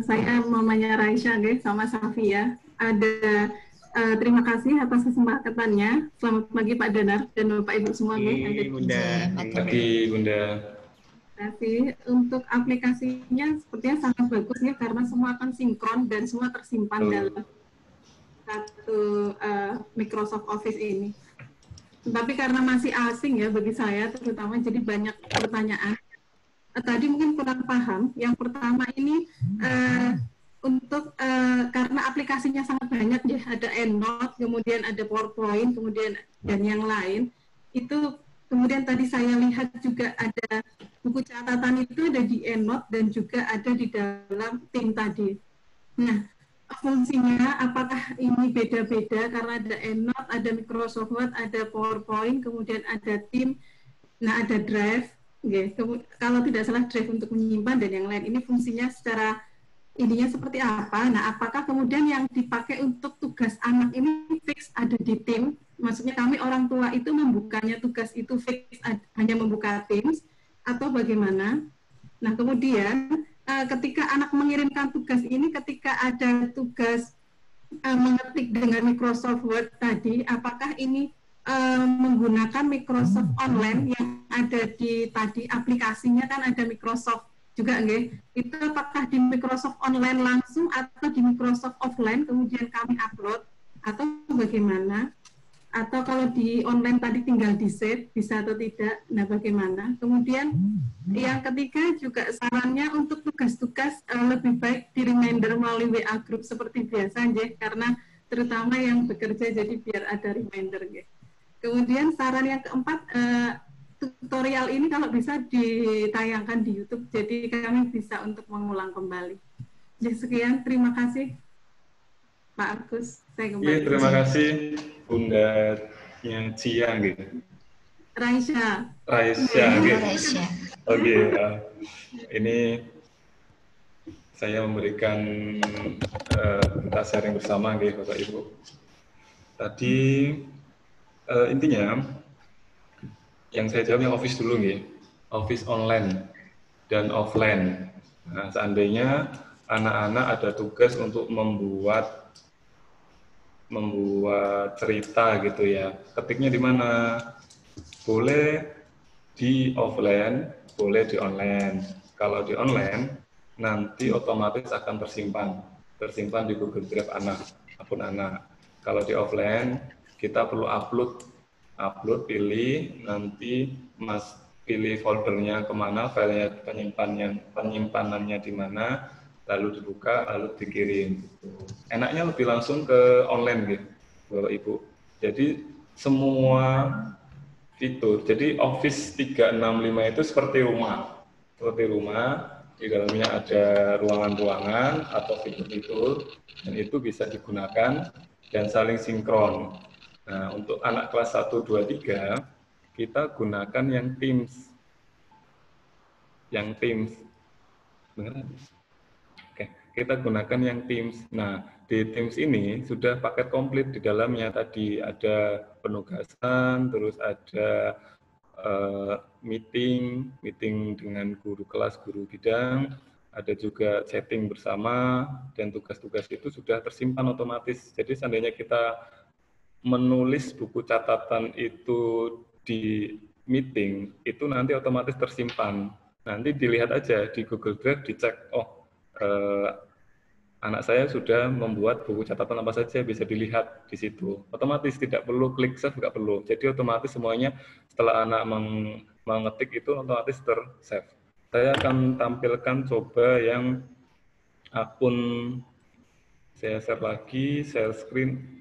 saya mamanya Raisya, sama Safia. Ada terima kasih atas kesempatannya. Selamat pagi Pak Danar dan Bapak Ibu semua. Bunda. Pagi Bunda. Terima kasih. Untuk aplikasinya sepertinya sangat bagus ya karena semua akan sinkron dan semua tersimpan dalam satu Microsoft Office ini. Tapi karena masih asing ya bagi saya terutama, jadi banyak pertanyaan. Tadi mungkin kurang paham. Yang pertama ini karena aplikasinya sangat banyak ya, ada EndNote, kemudian ada PowerPoint, kemudian dan yang lain. Itu kemudian tadi saya lihat juga ada buku catatan itu ada di EndNote dan juga ada di dalam Teams tadi. Nah, fungsinya apakah ini beda-beda karena ada EndNote, ada Microsoft Word, ada PowerPoint, kemudian ada Teams, nah ada Drive. Kalau tidak salah Drive untuk menyimpan dan yang lain, ini fungsinya secara ininya seperti apa? Nah, apakah kemudian yang dipakai untuk tugas anak ini fix ada di Teams? Maksudnya kami orang tua itu membukanya tugas itu fix hanya membuka Teams atau bagaimana? Nah, kemudian ketika anak mengirimkan tugas ini, ketika ada tugas mengetik dengan Microsoft Word tadi, apakah ini menggunakan Microsoft Online yang ada di tadi aplikasinya kan ada Microsoft juga nggih, itu apakah di Microsoft Online langsung atau di Microsoft Offline kemudian kami upload atau bagaimana? Atau kalau di online tadi tinggal di save, bisa atau tidak? Nah, bagaimana? Kemudian yang ketiga juga sarannya untuk tugas-tugas lebih baik di reminder melalui WA group seperti biasa nggih, karena terutama yang bekerja jadi biar ada reminder nggih. Kemudian saran yang keempat, tutorial ini kalau bisa ditayangkan di YouTube, jadi kami bisa untuk mengulang kembali. Jadi sekian, terima kasih Pak Agus. Saya kembali. Iya, terima kasih Bunda Cia gitu. Raisya. Gitu. Oke, ini saya memberikan kita sharing bersama gitu Bapak Ibu. Tadi intinya yang saya jawab yang office dulu nih, office online dan offline. Nah, seandainya anak-anak ada tugas untuk membuat cerita gitu ya, ketiknya di mana? Boleh di offline, boleh di online. Kalau di online, nanti otomatis akan tersimpan di Google Drive akun anak. Kalau di offline, kita perlu upload, pilih, nanti Mas pilih foldernya kemana, filenya penyimpanannya di mana, lalu dibuka, lalu dikirim. Enaknya lebih langsung ke online gitu, Bapak Ibu. Jadi semua fitur, jadi Office 365 itu seperti rumah. Di dalamnya ada ruangan-ruangan atau fitur-fitur, dan itu bisa digunakan dan saling sinkron. Nah, untuk anak kelas 1, 2, 3, kita gunakan yang Teams. Beneran? Oke, kita gunakan yang Teams. Nah, di Teams ini sudah paket komplit di dalamnya tadi ada penugasan, terus ada meeting dengan guru kelas, guru bidang, ada juga chatting bersama, dan tugas-tugas itu sudah tersimpan otomatis. Jadi seandainya kita menulis buku catatan itu di meeting, itu nanti otomatis tersimpan. Nanti dilihat aja di Google Drive, dicek, anak saya sudah membuat buku catatan apa saja, bisa dilihat di situ. Otomatis, tidak perlu klik save, nggak perlu. Jadi otomatis semuanya setelah anak mengetik itu otomatis ter-save. Saya akan tampilkan coba yang akun, saya share lagi, share screen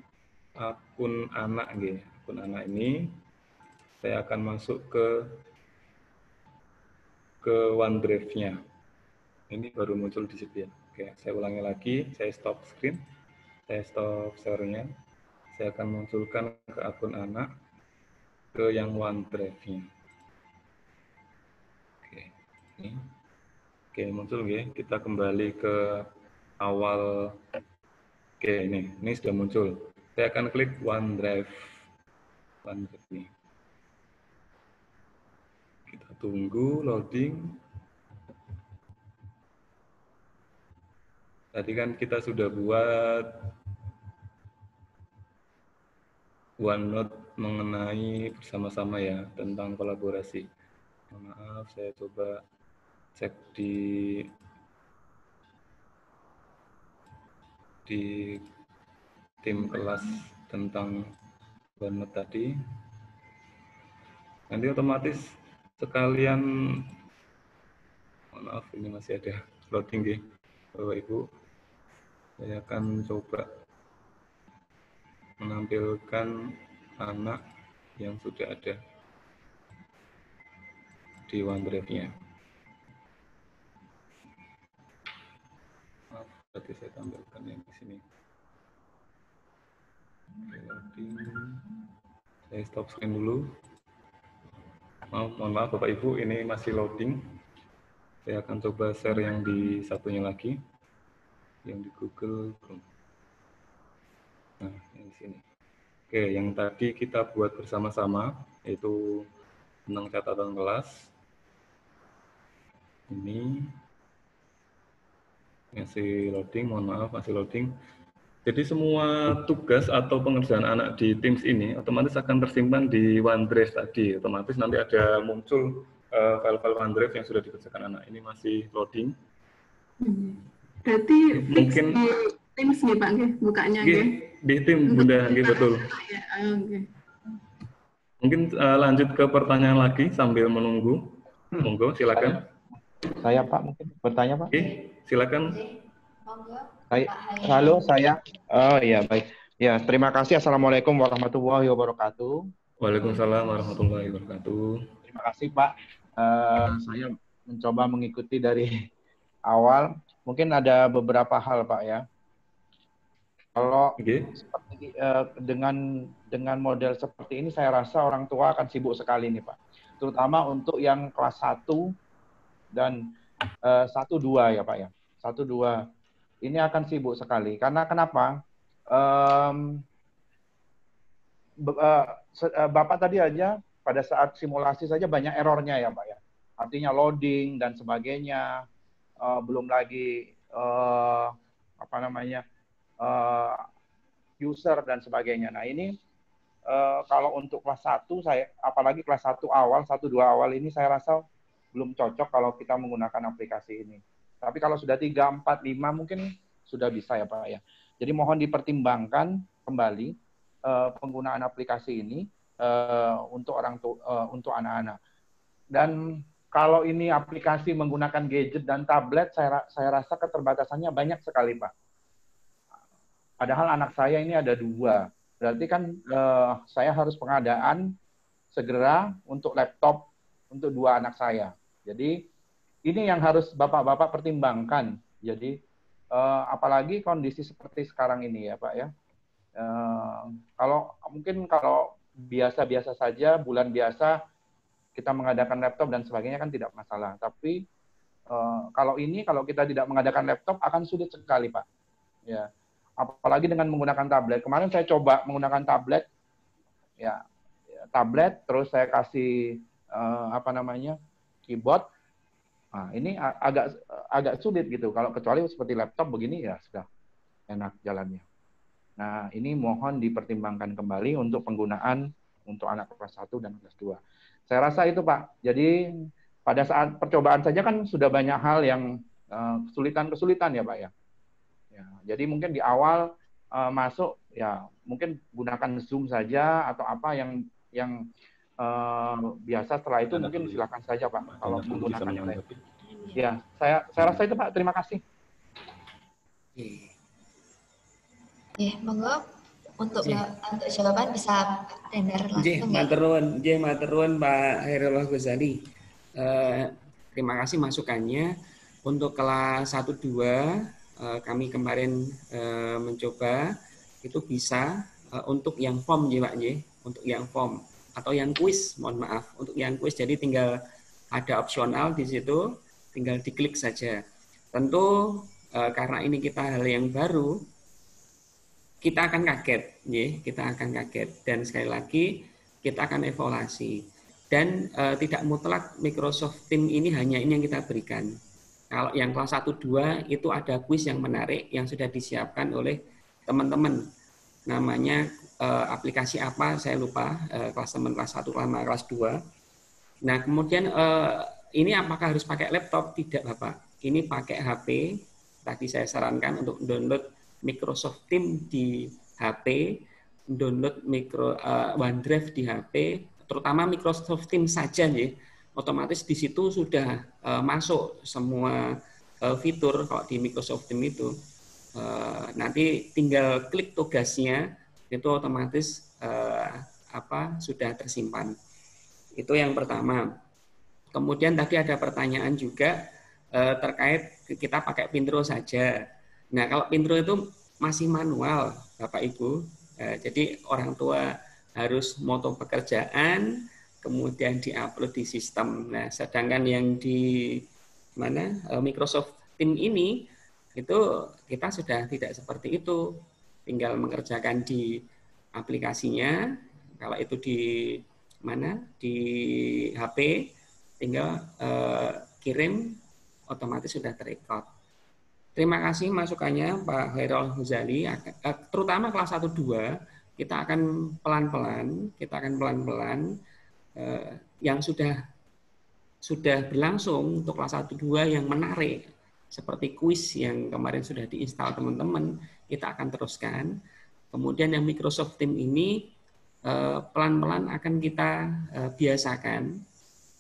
akun anak gitu. Akun anak ini saya akan masuk ke OneDrive-nya. Ini baru muncul di situ ya. Oke, saya ulangi lagi, saya stop screen, saya stop share-nya. Saya akan munculkan ke akun anak, ke yang OneDrive-nya. Oke, ini. Oke, muncul ya. Kita kembali ke awal. Oke, ini sudah muncul. Saya akan klik OneDrive. Ini. Kita tunggu loading. Tadi kan kita sudah buat OneNote mengenai bersama-sama ya, tentang kolaborasi. Maaf, saya coba cek di tim kelas tentang OneNote tadi. Nanti otomatis sekalian, maaf ini masih ada loading ya, Bapak Ibu. Saya akan coba menampilkan anak yang sudah ada di OneDrive-nya. Maaf, berarti saya tampilkan yang di sini. Loading. Saya stop screen dulu. Mohon maaf Bapak Ibu, ini masih loading. Saya akan coba share yang di satunya lagi, yang di Google Chrome. Nah, yang di sini. Oke, yang tadi kita buat bersama-sama, yaitu tentang catatan kelas. Ini masih loading, mohon maaf, masih loading. Jadi semua tugas atau pengerjaan anak di Teams ini otomatis akan tersimpan di OneDrive tadi. Otomatis nanti ada muncul file-file OneDrive yang sudah dikerjakan anak ini masih loading. Berarti Mungkin di Teams nih Pak, bukanya di tim Bunda, betul. Ya, Mungkin lanjut ke pertanyaan lagi sambil menunggu. Monggo, silakan. Saya Pak mungkin bertanya Pak. Silakan. Halo, saya. Oh iya, baik. Ya, terima kasih. Assalamualaikum warahmatullahi wabarakatuh. Waalaikumsalam warahmatullahi wabarakatuh. Terima kasih Pak. Saya mencoba mengikuti dari awal. Mungkin ada beberapa hal Pak ya. Kalau seperti, dengan model seperti ini, saya rasa orang tua akan sibuk sekali nih Pak. Terutama untuk yang kelas 1 dan 1-2 ya Pak ya. 1-2 ini akan sibuk sekali. Karena kenapa? Bapak tadi aja pada saat simulasi saja banyak errornya ya Pak ya. Artinya loading dan sebagainya. Belum lagi user dan sebagainya. Nah ini kalau untuk kelas 1 saya, apalagi kelas 1 awal, 1-2 awal ini saya rasa belum cocok kalau kita menggunakan aplikasi ini. Tapi kalau sudah 3, 4, 5 mungkin sudah bisa ya Pak ya. Jadi mohon dipertimbangkan kembali penggunaan aplikasi ini untuk untuk anak-anak. Dan kalau ini aplikasi menggunakan gadget dan tablet, saya rasa keterbatasannya banyak sekali Pak. Padahal anak saya ini ada 2. Berarti kan saya harus pengadaan segera untuk laptop untuk 2 anak saya. Jadi ini yang harus bapak-bapak pertimbangkan. Jadi apalagi kondisi seperti sekarang ini ya Pak ya. Kalau biasa-biasa saja, bulan biasa kita mengadakan laptop dan sebagainya kan tidak masalah. Tapi kalau kita tidak mengadakan laptop akan sulit sekali Pak. Ya. Apalagi dengan menggunakan tablet. Kemarin saya coba menggunakan tablet, terus saya kasih keyboard. Nah, ini agak sulit gitu. Kalau kecuali seperti laptop begini ya sudah enak jalannya. Nah, ini mohon dipertimbangkan kembali untuk penggunaan untuk anak kelas 1 dan kelas 2. Saya rasa itu Pak. Jadi pada saat percobaan saja kan sudah banyak hal yang kesulitan-kesulitan ya Pak ya. Jadi mungkin di awal masuk ya mungkin gunakan Zoom saja atau apa yang biasa. Setelah itu mungkin silakan saja Pak kalau menggunakan yang lain. Ya, saya rasa itu Pak. Terima kasih. Monggo untuk jawaban bisa tender langsung. Maturnuwun Pak Hairullah Ghazali. Terima kasih masukannya. Untuk kelas 1-2 kami kemarin mencoba itu bisa untuk yang form ya Pak, untuk yang form atau yang kuis, mohon maaf, untuk yang kuis. Jadi tinggal ada opsional di situ, tinggal diklik saja. Tentu karena ini kita hal yang baru, kita akan kaget, kita akan kaget. Dan sekali lagi kita akan evaluasi. Dan tidak mutlak Microsoft Teams ini hanya ini yang kita berikan. Kalau yang kelas 1-2 itu ada kuis yang menarik yang sudah disiapkan oleh teman-teman. Namanya aplikasi apa saya lupa, kelas 1 sama kelas 2. Nah, kemudian ini apakah harus pakai laptop? Tidak, Bapak. Ini pakai HP. Tadi saya sarankan untuk download Microsoft Teams di HP, download OneDrive di HP, terutama Microsoft Teams saja ya. Otomatis di situ sudah masuk semua fitur kalau di Microsoft Teams itu. Nanti tinggal klik tugasnya itu otomatis sudah tersimpan. Itu yang pertama. Kemudian tadi ada pertanyaan juga terkait kita pakai Pintro saja. Nah, kalau Pintro itu masih manual, Bapak Ibu. Jadi orang tua harus moto pekerjaan, kemudian diupload di sistem. Nah, sedangkan yang di Microsoft Teams ini itu kita sudah tidak seperti itu. Tinggal mengerjakan di aplikasinya. Kalau itu di di HP, tinggal kirim, otomatis sudah terekod. Terima kasih masukannya Pak Hairul Ghazali. Terutama kelas 1-2 kita akan pelan-pelan, yang sudah sudah berlangsung untuk kelas 1-2 yang menarik, seperti kuis yang kemarin sudah diinstal teman-teman, kita akan teruskan. Kemudian yang Microsoft Teams ini pelan-pelan akan kita biasakan,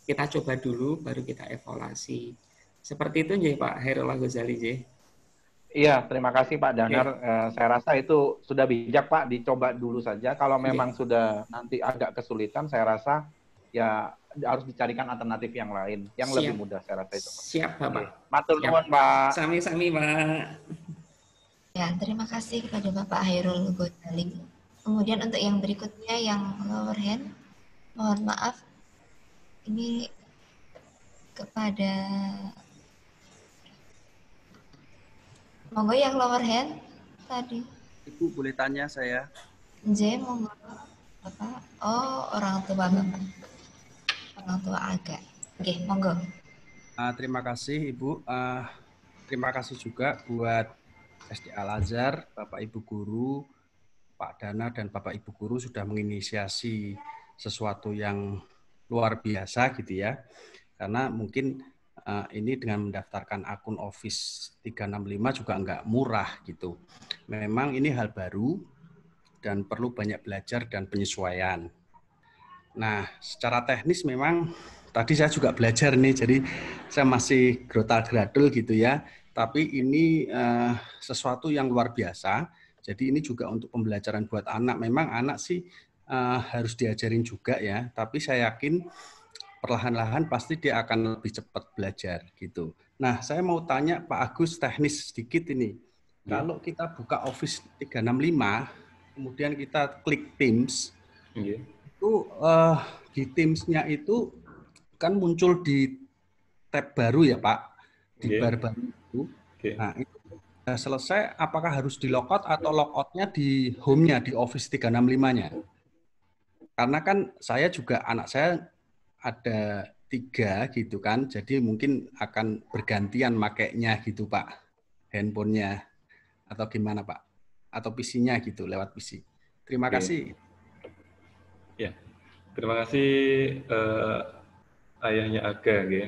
kita coba dulu, baru kita evaluasi. Seperti itu ya Pak Hairullah Ghazali. Iya, terima kasih Pak Danar. Saya rasa itu sudah bijak Pak, dicoba dulu saja. Kalau memang sudah nanti agak kesulitan, saya rasa ya harus dicarikan alternatif yang lain, yang lebih mudah saya rasa itu. Siap Bapak. Matur nuwun Pak. Sami-sami Pak. Ya, terima kasih kepada Bapak Hairul Ghazali. Kemudian untuk yang berikutnya yang lower hand, mohon maaf, ini kepada monggo yang lower hand tadi. Ibu boleh tanya saya? J, monggo. Bapak. Oh, orang tua Bapak. Orang tua agak. Oke, monggo. Terima kasih Ibu. Terima kasih juga buat SD Al-Azhar, Bapak Ibu Guru, Pak Dana dan Bapak Ibu Guru sudah menginisiasi sesuatu yang luar biasa gitu ya. Karena mungkin ini dengan mendaftarkan akun Office 365 juga nggak murah gitu. Memang ini hal baru dan perlu banyak belajar dan penyesuaian. Nah, secara teknis memang tadi saya juga belajar nih, jadi saya masih grotal-gradul gitu ya. Tapi ini sesuatu yang luar biasa. Jadi ini juga untuk pembelajaran buat anak. Memang anak sih harus diajarin juga ya. Tapi saya yakin perlahan-lahan pasti dia akan lebih cepat belajar gitu. Nah, saya mau tanya Pak Agus teknis sedikit ini. Kalau kita buka Office 365, kemudian kita klik Teams, itu di Teams-nya itu kan muncul di tab baru ya Pak, di bar baru itu. Nah, itu selesai, apakah harus di logout atau logout-nya di home-nya, di Office 365-nya? Karena kan saya juga, anak saya ada 3 gitu kan, jadi mungkin akan bergantian makainya gitu Pak, handphonenya atau gimana Pak, atau PC-nya gitu, lewat PC. Terima kasih. Ya, terima kasih ayahnya Aga. Ya.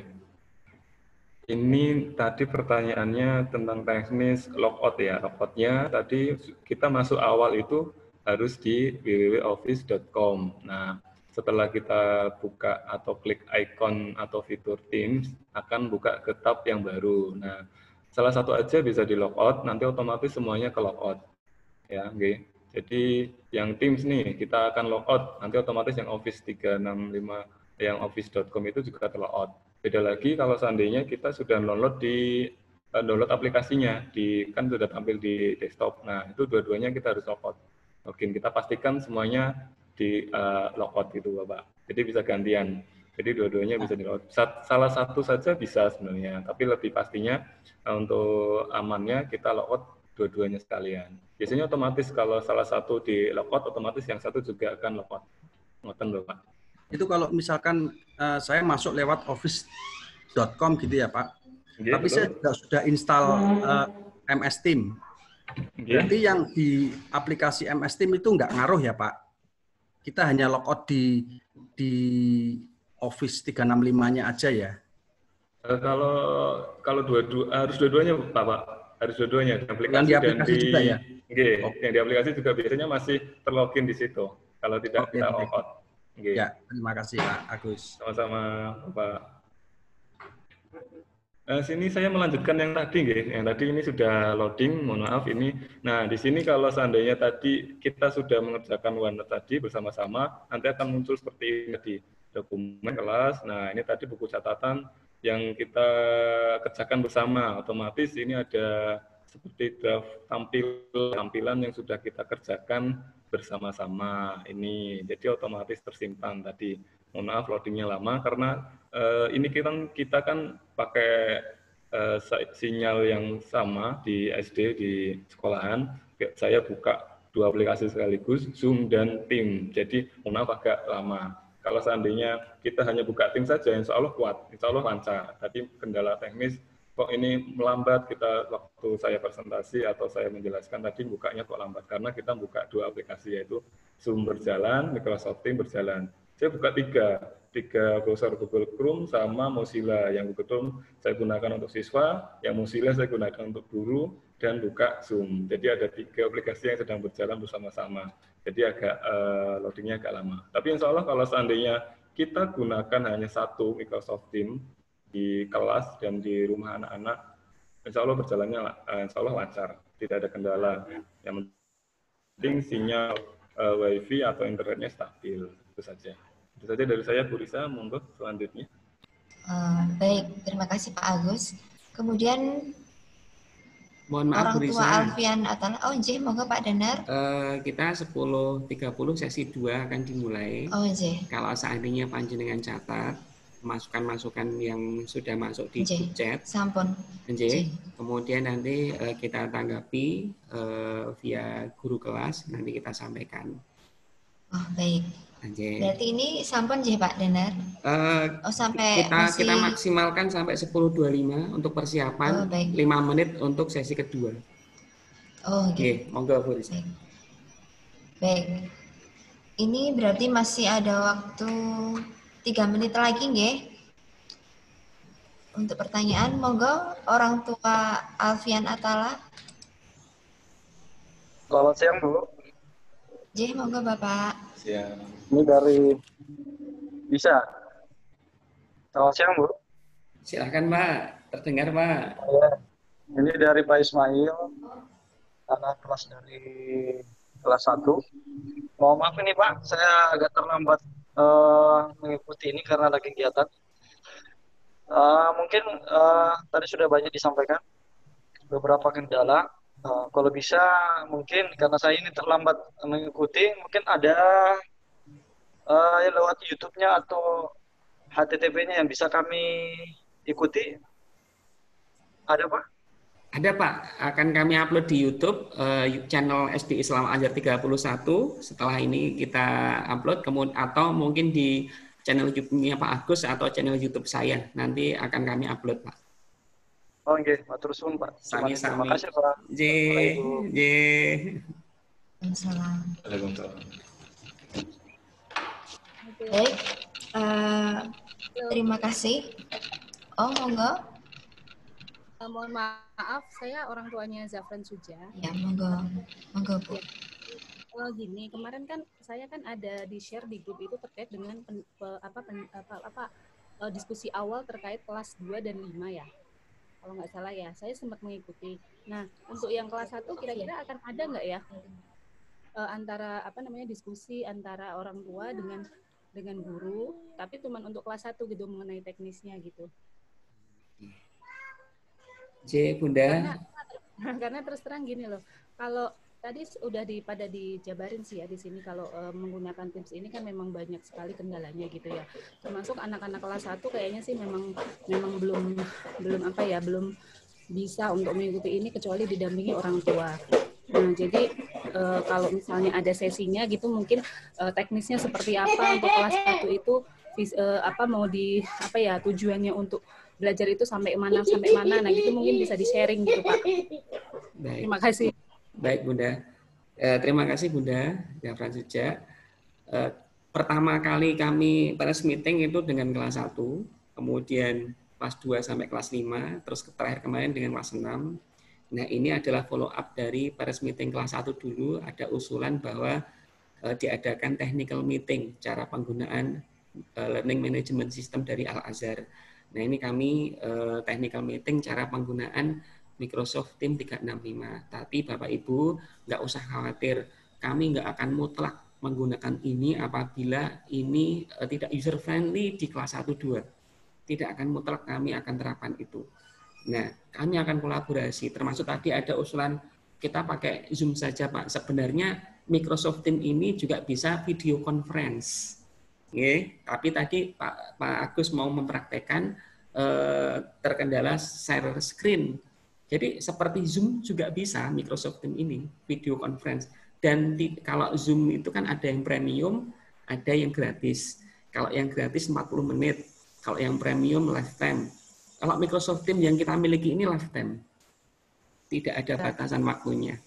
Ini tadi pertanyaannya tentang teknis logout ya, logoutnya tadi kita masuk awal itu harus di www.office.com. Nah, setelah kita buka atau klik icon atau fitur Teams, akan buka ke tab yang baru. Nah, salah satu aja bisa di logout, nanti otomatis semuanya ke logout. Ya, okay. Jadi yang Teams nih, kita akan logout, nanti otomatis yang Office 365, yang office.com itu juga terlogout. Beda lagi kalau seandainya kita sudah download aplikasinya, kan sudah tampil di desktop. Nah, itu dua-duanya kita harus logout. Login, kita pastikan semuanya di logout gitu Bapak. Jadi bisa gantian. Jadi dua-duanya bisa di logout. Salah satu saja bisa sebenarnya, tapi lebih pastinya untuk amannya kita logout dua-duanya sekalian. Biasanya otomatis kalau salah satu di logout, otomatis yang satu juga akan logout. Ngoten Bapak. Itu kalau misalkan saya masuk lewat office.com gitu ya Pak. Tapi betul. Saya sudah install MS Team. Berarti yang di aplikasi MS Team itu nggak ngaruh ya Pak? Kita hanya logout di Office 365-nya aja ya? Kalau harus dua-duanya Pak. Harus dua-duanya. Yang di aplikasi juga ya? Yang di aplikasi juga biasanya masih terlogin di situ. Kalau tidak kita logout. Ya, terima kasih Pak Agus. Sama-sama Pak. Sini saya melanjutkan yang tadi, yang tadi ini sudah loading, mohon maaf ini. Nah, di sini kalau seandainya tadi kita sudah mengerjakan OneNote tadi bersama-sama, nanti akan muncul seperti ini tadi, dokumen kelas. Nah, ini tadi buku catatan yang kita kerjakan bersama. Otomatis ini ada seperti draft tampilan yang sudah kita kerjakan bersama-sama ini. Jadi otomatis tersimpan tadi. Mohon maaf loadingnya lama karena ini kita kan pakai sinyal yang sama di SD di sekolahan. Saya buka 2 aplikasi sekaligus, Zoom dan Team. Jadi mohon maaf agak lama. Kalau seandainya kita hanya buka Team saja, insya Allah kuat, insya Allah lancar. Tadi kendala teknis, kok ini melambat kita waktu saya presentasi atau saya menjelaskan tadi bukanya kok lambat. Karena kita buka 2 aplikasi yaitu Zoom berjalan, Microsoft Teams berjalan. saya buka tiga browser, Google Chrome sama Mozilla. Yang Google Chrome saya gunakan untuk siswa, yang Mozilla saya gunakan untuk guru, dan buka Zoom. Jadi ada 3 aplikasi yang sedang berjalan bersama-sama. Jadi agak loadingnya agak lama. Tapi insya Allah kalau seandainya kita gunakan hanya satu Microsoft Teams di kelas dan di rumah anak-anak, insya Allah berjalannya insya Allah lancar, tidak ada kendala. Yang penting sinyal WiFi atau internetnya stabil, itu saja. Itu saja dari saya, Bu Risa. Monggo selanjutnya. Baik, terima kasih Pak Agus. Kemudian Mohon maaf, orang Bu tua Risa. Alfian Atala. Oh, J, monggo Pak Danar. Kita 10.30 sesi 2 akan dimulai. Oh, J. Kalau seandainya panjenengan catat masukan-masukan yang sudah masuk di grup chat, sampun. Kemudian nanti kita tanggapi via guru kelas, nanti kita sampaikan. Oh, baik. Berarti ini sampun J, Pak Danar? Sampai kita maksimalkan sampai 10.25 untuk persiapan, 5 menit untuk sesi kedua. Oh, oke. Monggo Bu Risa. Baik. Ini berarti masih ada waktu 3 menit lagi, nggih? Untuk pertanyaan, monggo orang tua Alfian Atala. Selamat siang, Bu. J, monggo Bapak. Siang. Ini dari bisa. Selamat siang, Bu. Silakan, Pak. Terdengar, Pak. Ya. Ini dari Pak Ismail, anak kelas dari kelas 1. Mohon maaf ini Pak, saya agak terlambat mengikuti ini karena ada kegiatan. Mungkin tadi sudah banyak disampaikan beberapa kendala. Kalau bisa mungkin karena saya ini terlambat mengikuti, mungkin ada lewat YouTube-nya atau HTTP-nya yang bisa kami ikuti. Ada Pak? Ada Pak, akan kami upload di YouTube channel SD Islam Al-Azhar 31. Setelah ini kita upload, kemudian atau mungkin di channel YouTube-nya Pak Agus atau channel YouTube saya nanti akan kami upload Pak. Oh nggih, matur suwun Pak. Sami-sami. Terima kasih Pak. Waalaikumsalam. Baik, terima kasih. Oh monggo. Mohon maaf, saya orang tuanya Zafran Suja. Ya, monggo Bu. Gini, kemarin kan saya kan ada di share di grup itu terkait dengan diskusi awal terkait kelas 2 dan 5 ya. Kalau nggak salah ya, saya sempat mengikuti. Nah, untuk yang kelas 1 kira-kira akan ada nggak ya antara diskusi antara orang tua dengan guru, tapi cuma untuk kelas 1 gitu mengenai teknisnya gitu. Bunda. Karena terus terang gini loh, kalau tadi udah pada dijabarin sih ya di sini kalau menggunakan Teams ini kan memang banyak sekali kendalanya gitu ya. Termasuk anak-anak kelas 1 kayaknya sih memang belum bisa untuk mengikuti ini kecuali didampingi orang tua. Nah, jadi kalau misalnya ada sesinya gitu mungkin teknisnya seperti apa untuk kelas 1 itu tujuannya untuk belajar itu sampai mana, nah gitu mungkin bisa di-sharing gitu Pak. Baik. Terima kasih. Baik Bunda. Terima kasih Bunda Zafran Suja. Pertama kali kami press meeting itu dengan kelas 1, kemudian kelas 2 sampai kelas 5, terus terakhir kemarin dengan kelas 6. Nah ini adalah follow up dari press meeting kelas 1 dulu, ada usulan bahwa diadakan technical meeting, cara penggunaan learning management system dari Al-Azhar. Nah ini kami technical meeting cara penggunaan Microsoft Teams 365. Tapi Bapak Ibu nggak usah khawatir, kami nggak akan mutlak menggunakan ini apabila ini tidak user friendly di kelas 1-2. Tidak akan mutlak kami akan terapkan itu. Nah kami akan kolaborasi, termasuk tadi ada usulan kita pakai Zoom saja Pak. Sebenarnya Microsoft Teams ini juga bisa video conference. Tapi tadi Pak Agus mau mempraktekkan terkendala share screen. Jadi seperti Zoom juga bisa Microsoft Teams ini video conference. Dan kalau Zoom itu kan ada yang premium, ada yang gratis. Kalau yang gratis 40 menit, kalau yang premium lifetime. Kalau Microsoft Teams yang kita miliki ini lifetime. Tidak ada batasan waktunya.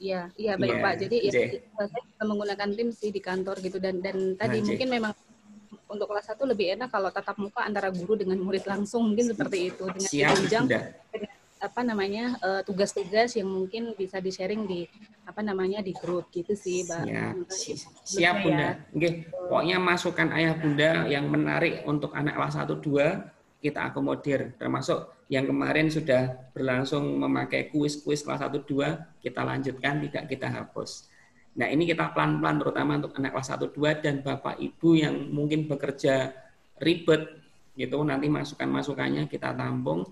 Iya baik Iya, Pak. Jadi ya J. saya bisa menggunakan Teams sih di kantor gitu dan tadi J. mungkin memang untuk kelas 1 lebih enak kalau tatap muka antara guru dengan murid langsung mungkin seperti itu dengan Siap, ditunjang Bunda. apa namanya tugas-tugas yang mungkin bisa di-sharing di apa namanya di grup gitu sih, Mbak. Siap Bunda. Oke, pokoknya masukan ayah Bunda yang menarik untuk anak kelas 1 2 kita akomodir, termasuk yang kemarin sudah berlangsung memakai kuis-kuis kelas 1 2 kita lanjutkan, tidak kita hapus. Nah, ini kita pelan-pelan terutama untuk anak kelas 1 2 dan Bapak Ibu yang mungkin bekerja ribet gitu, nanti masukan-masukannya kita tampung.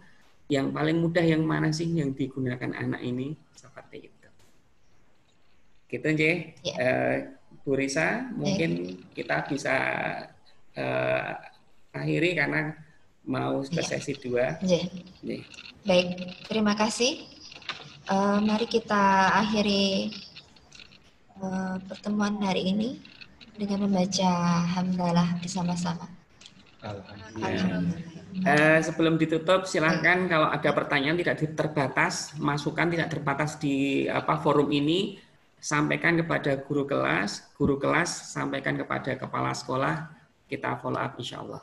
Yang paling mudah yang mana sih yang digunakan anak ini seperti itu. Gitu J. Bu Risa, mungkin kita bisa akhiri karena mau ke sesi 2. Baik, terima kasih. Mari kita akhiri pertemuan hari ini dengan membaca hamdalah bersama-sama. Sebelum ditutup, silahkan kalau ada pertanyaan tidak terbatas, masukan tidak terbatas di forum ini, sampaikan kepada guru kelas sampaikan kepada kepala sekolah, kita follow up insya Allah.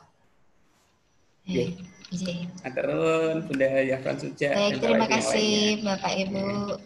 Aturun, Bunda Yafran Suja. Baik, terima kasih Bapak Ibu.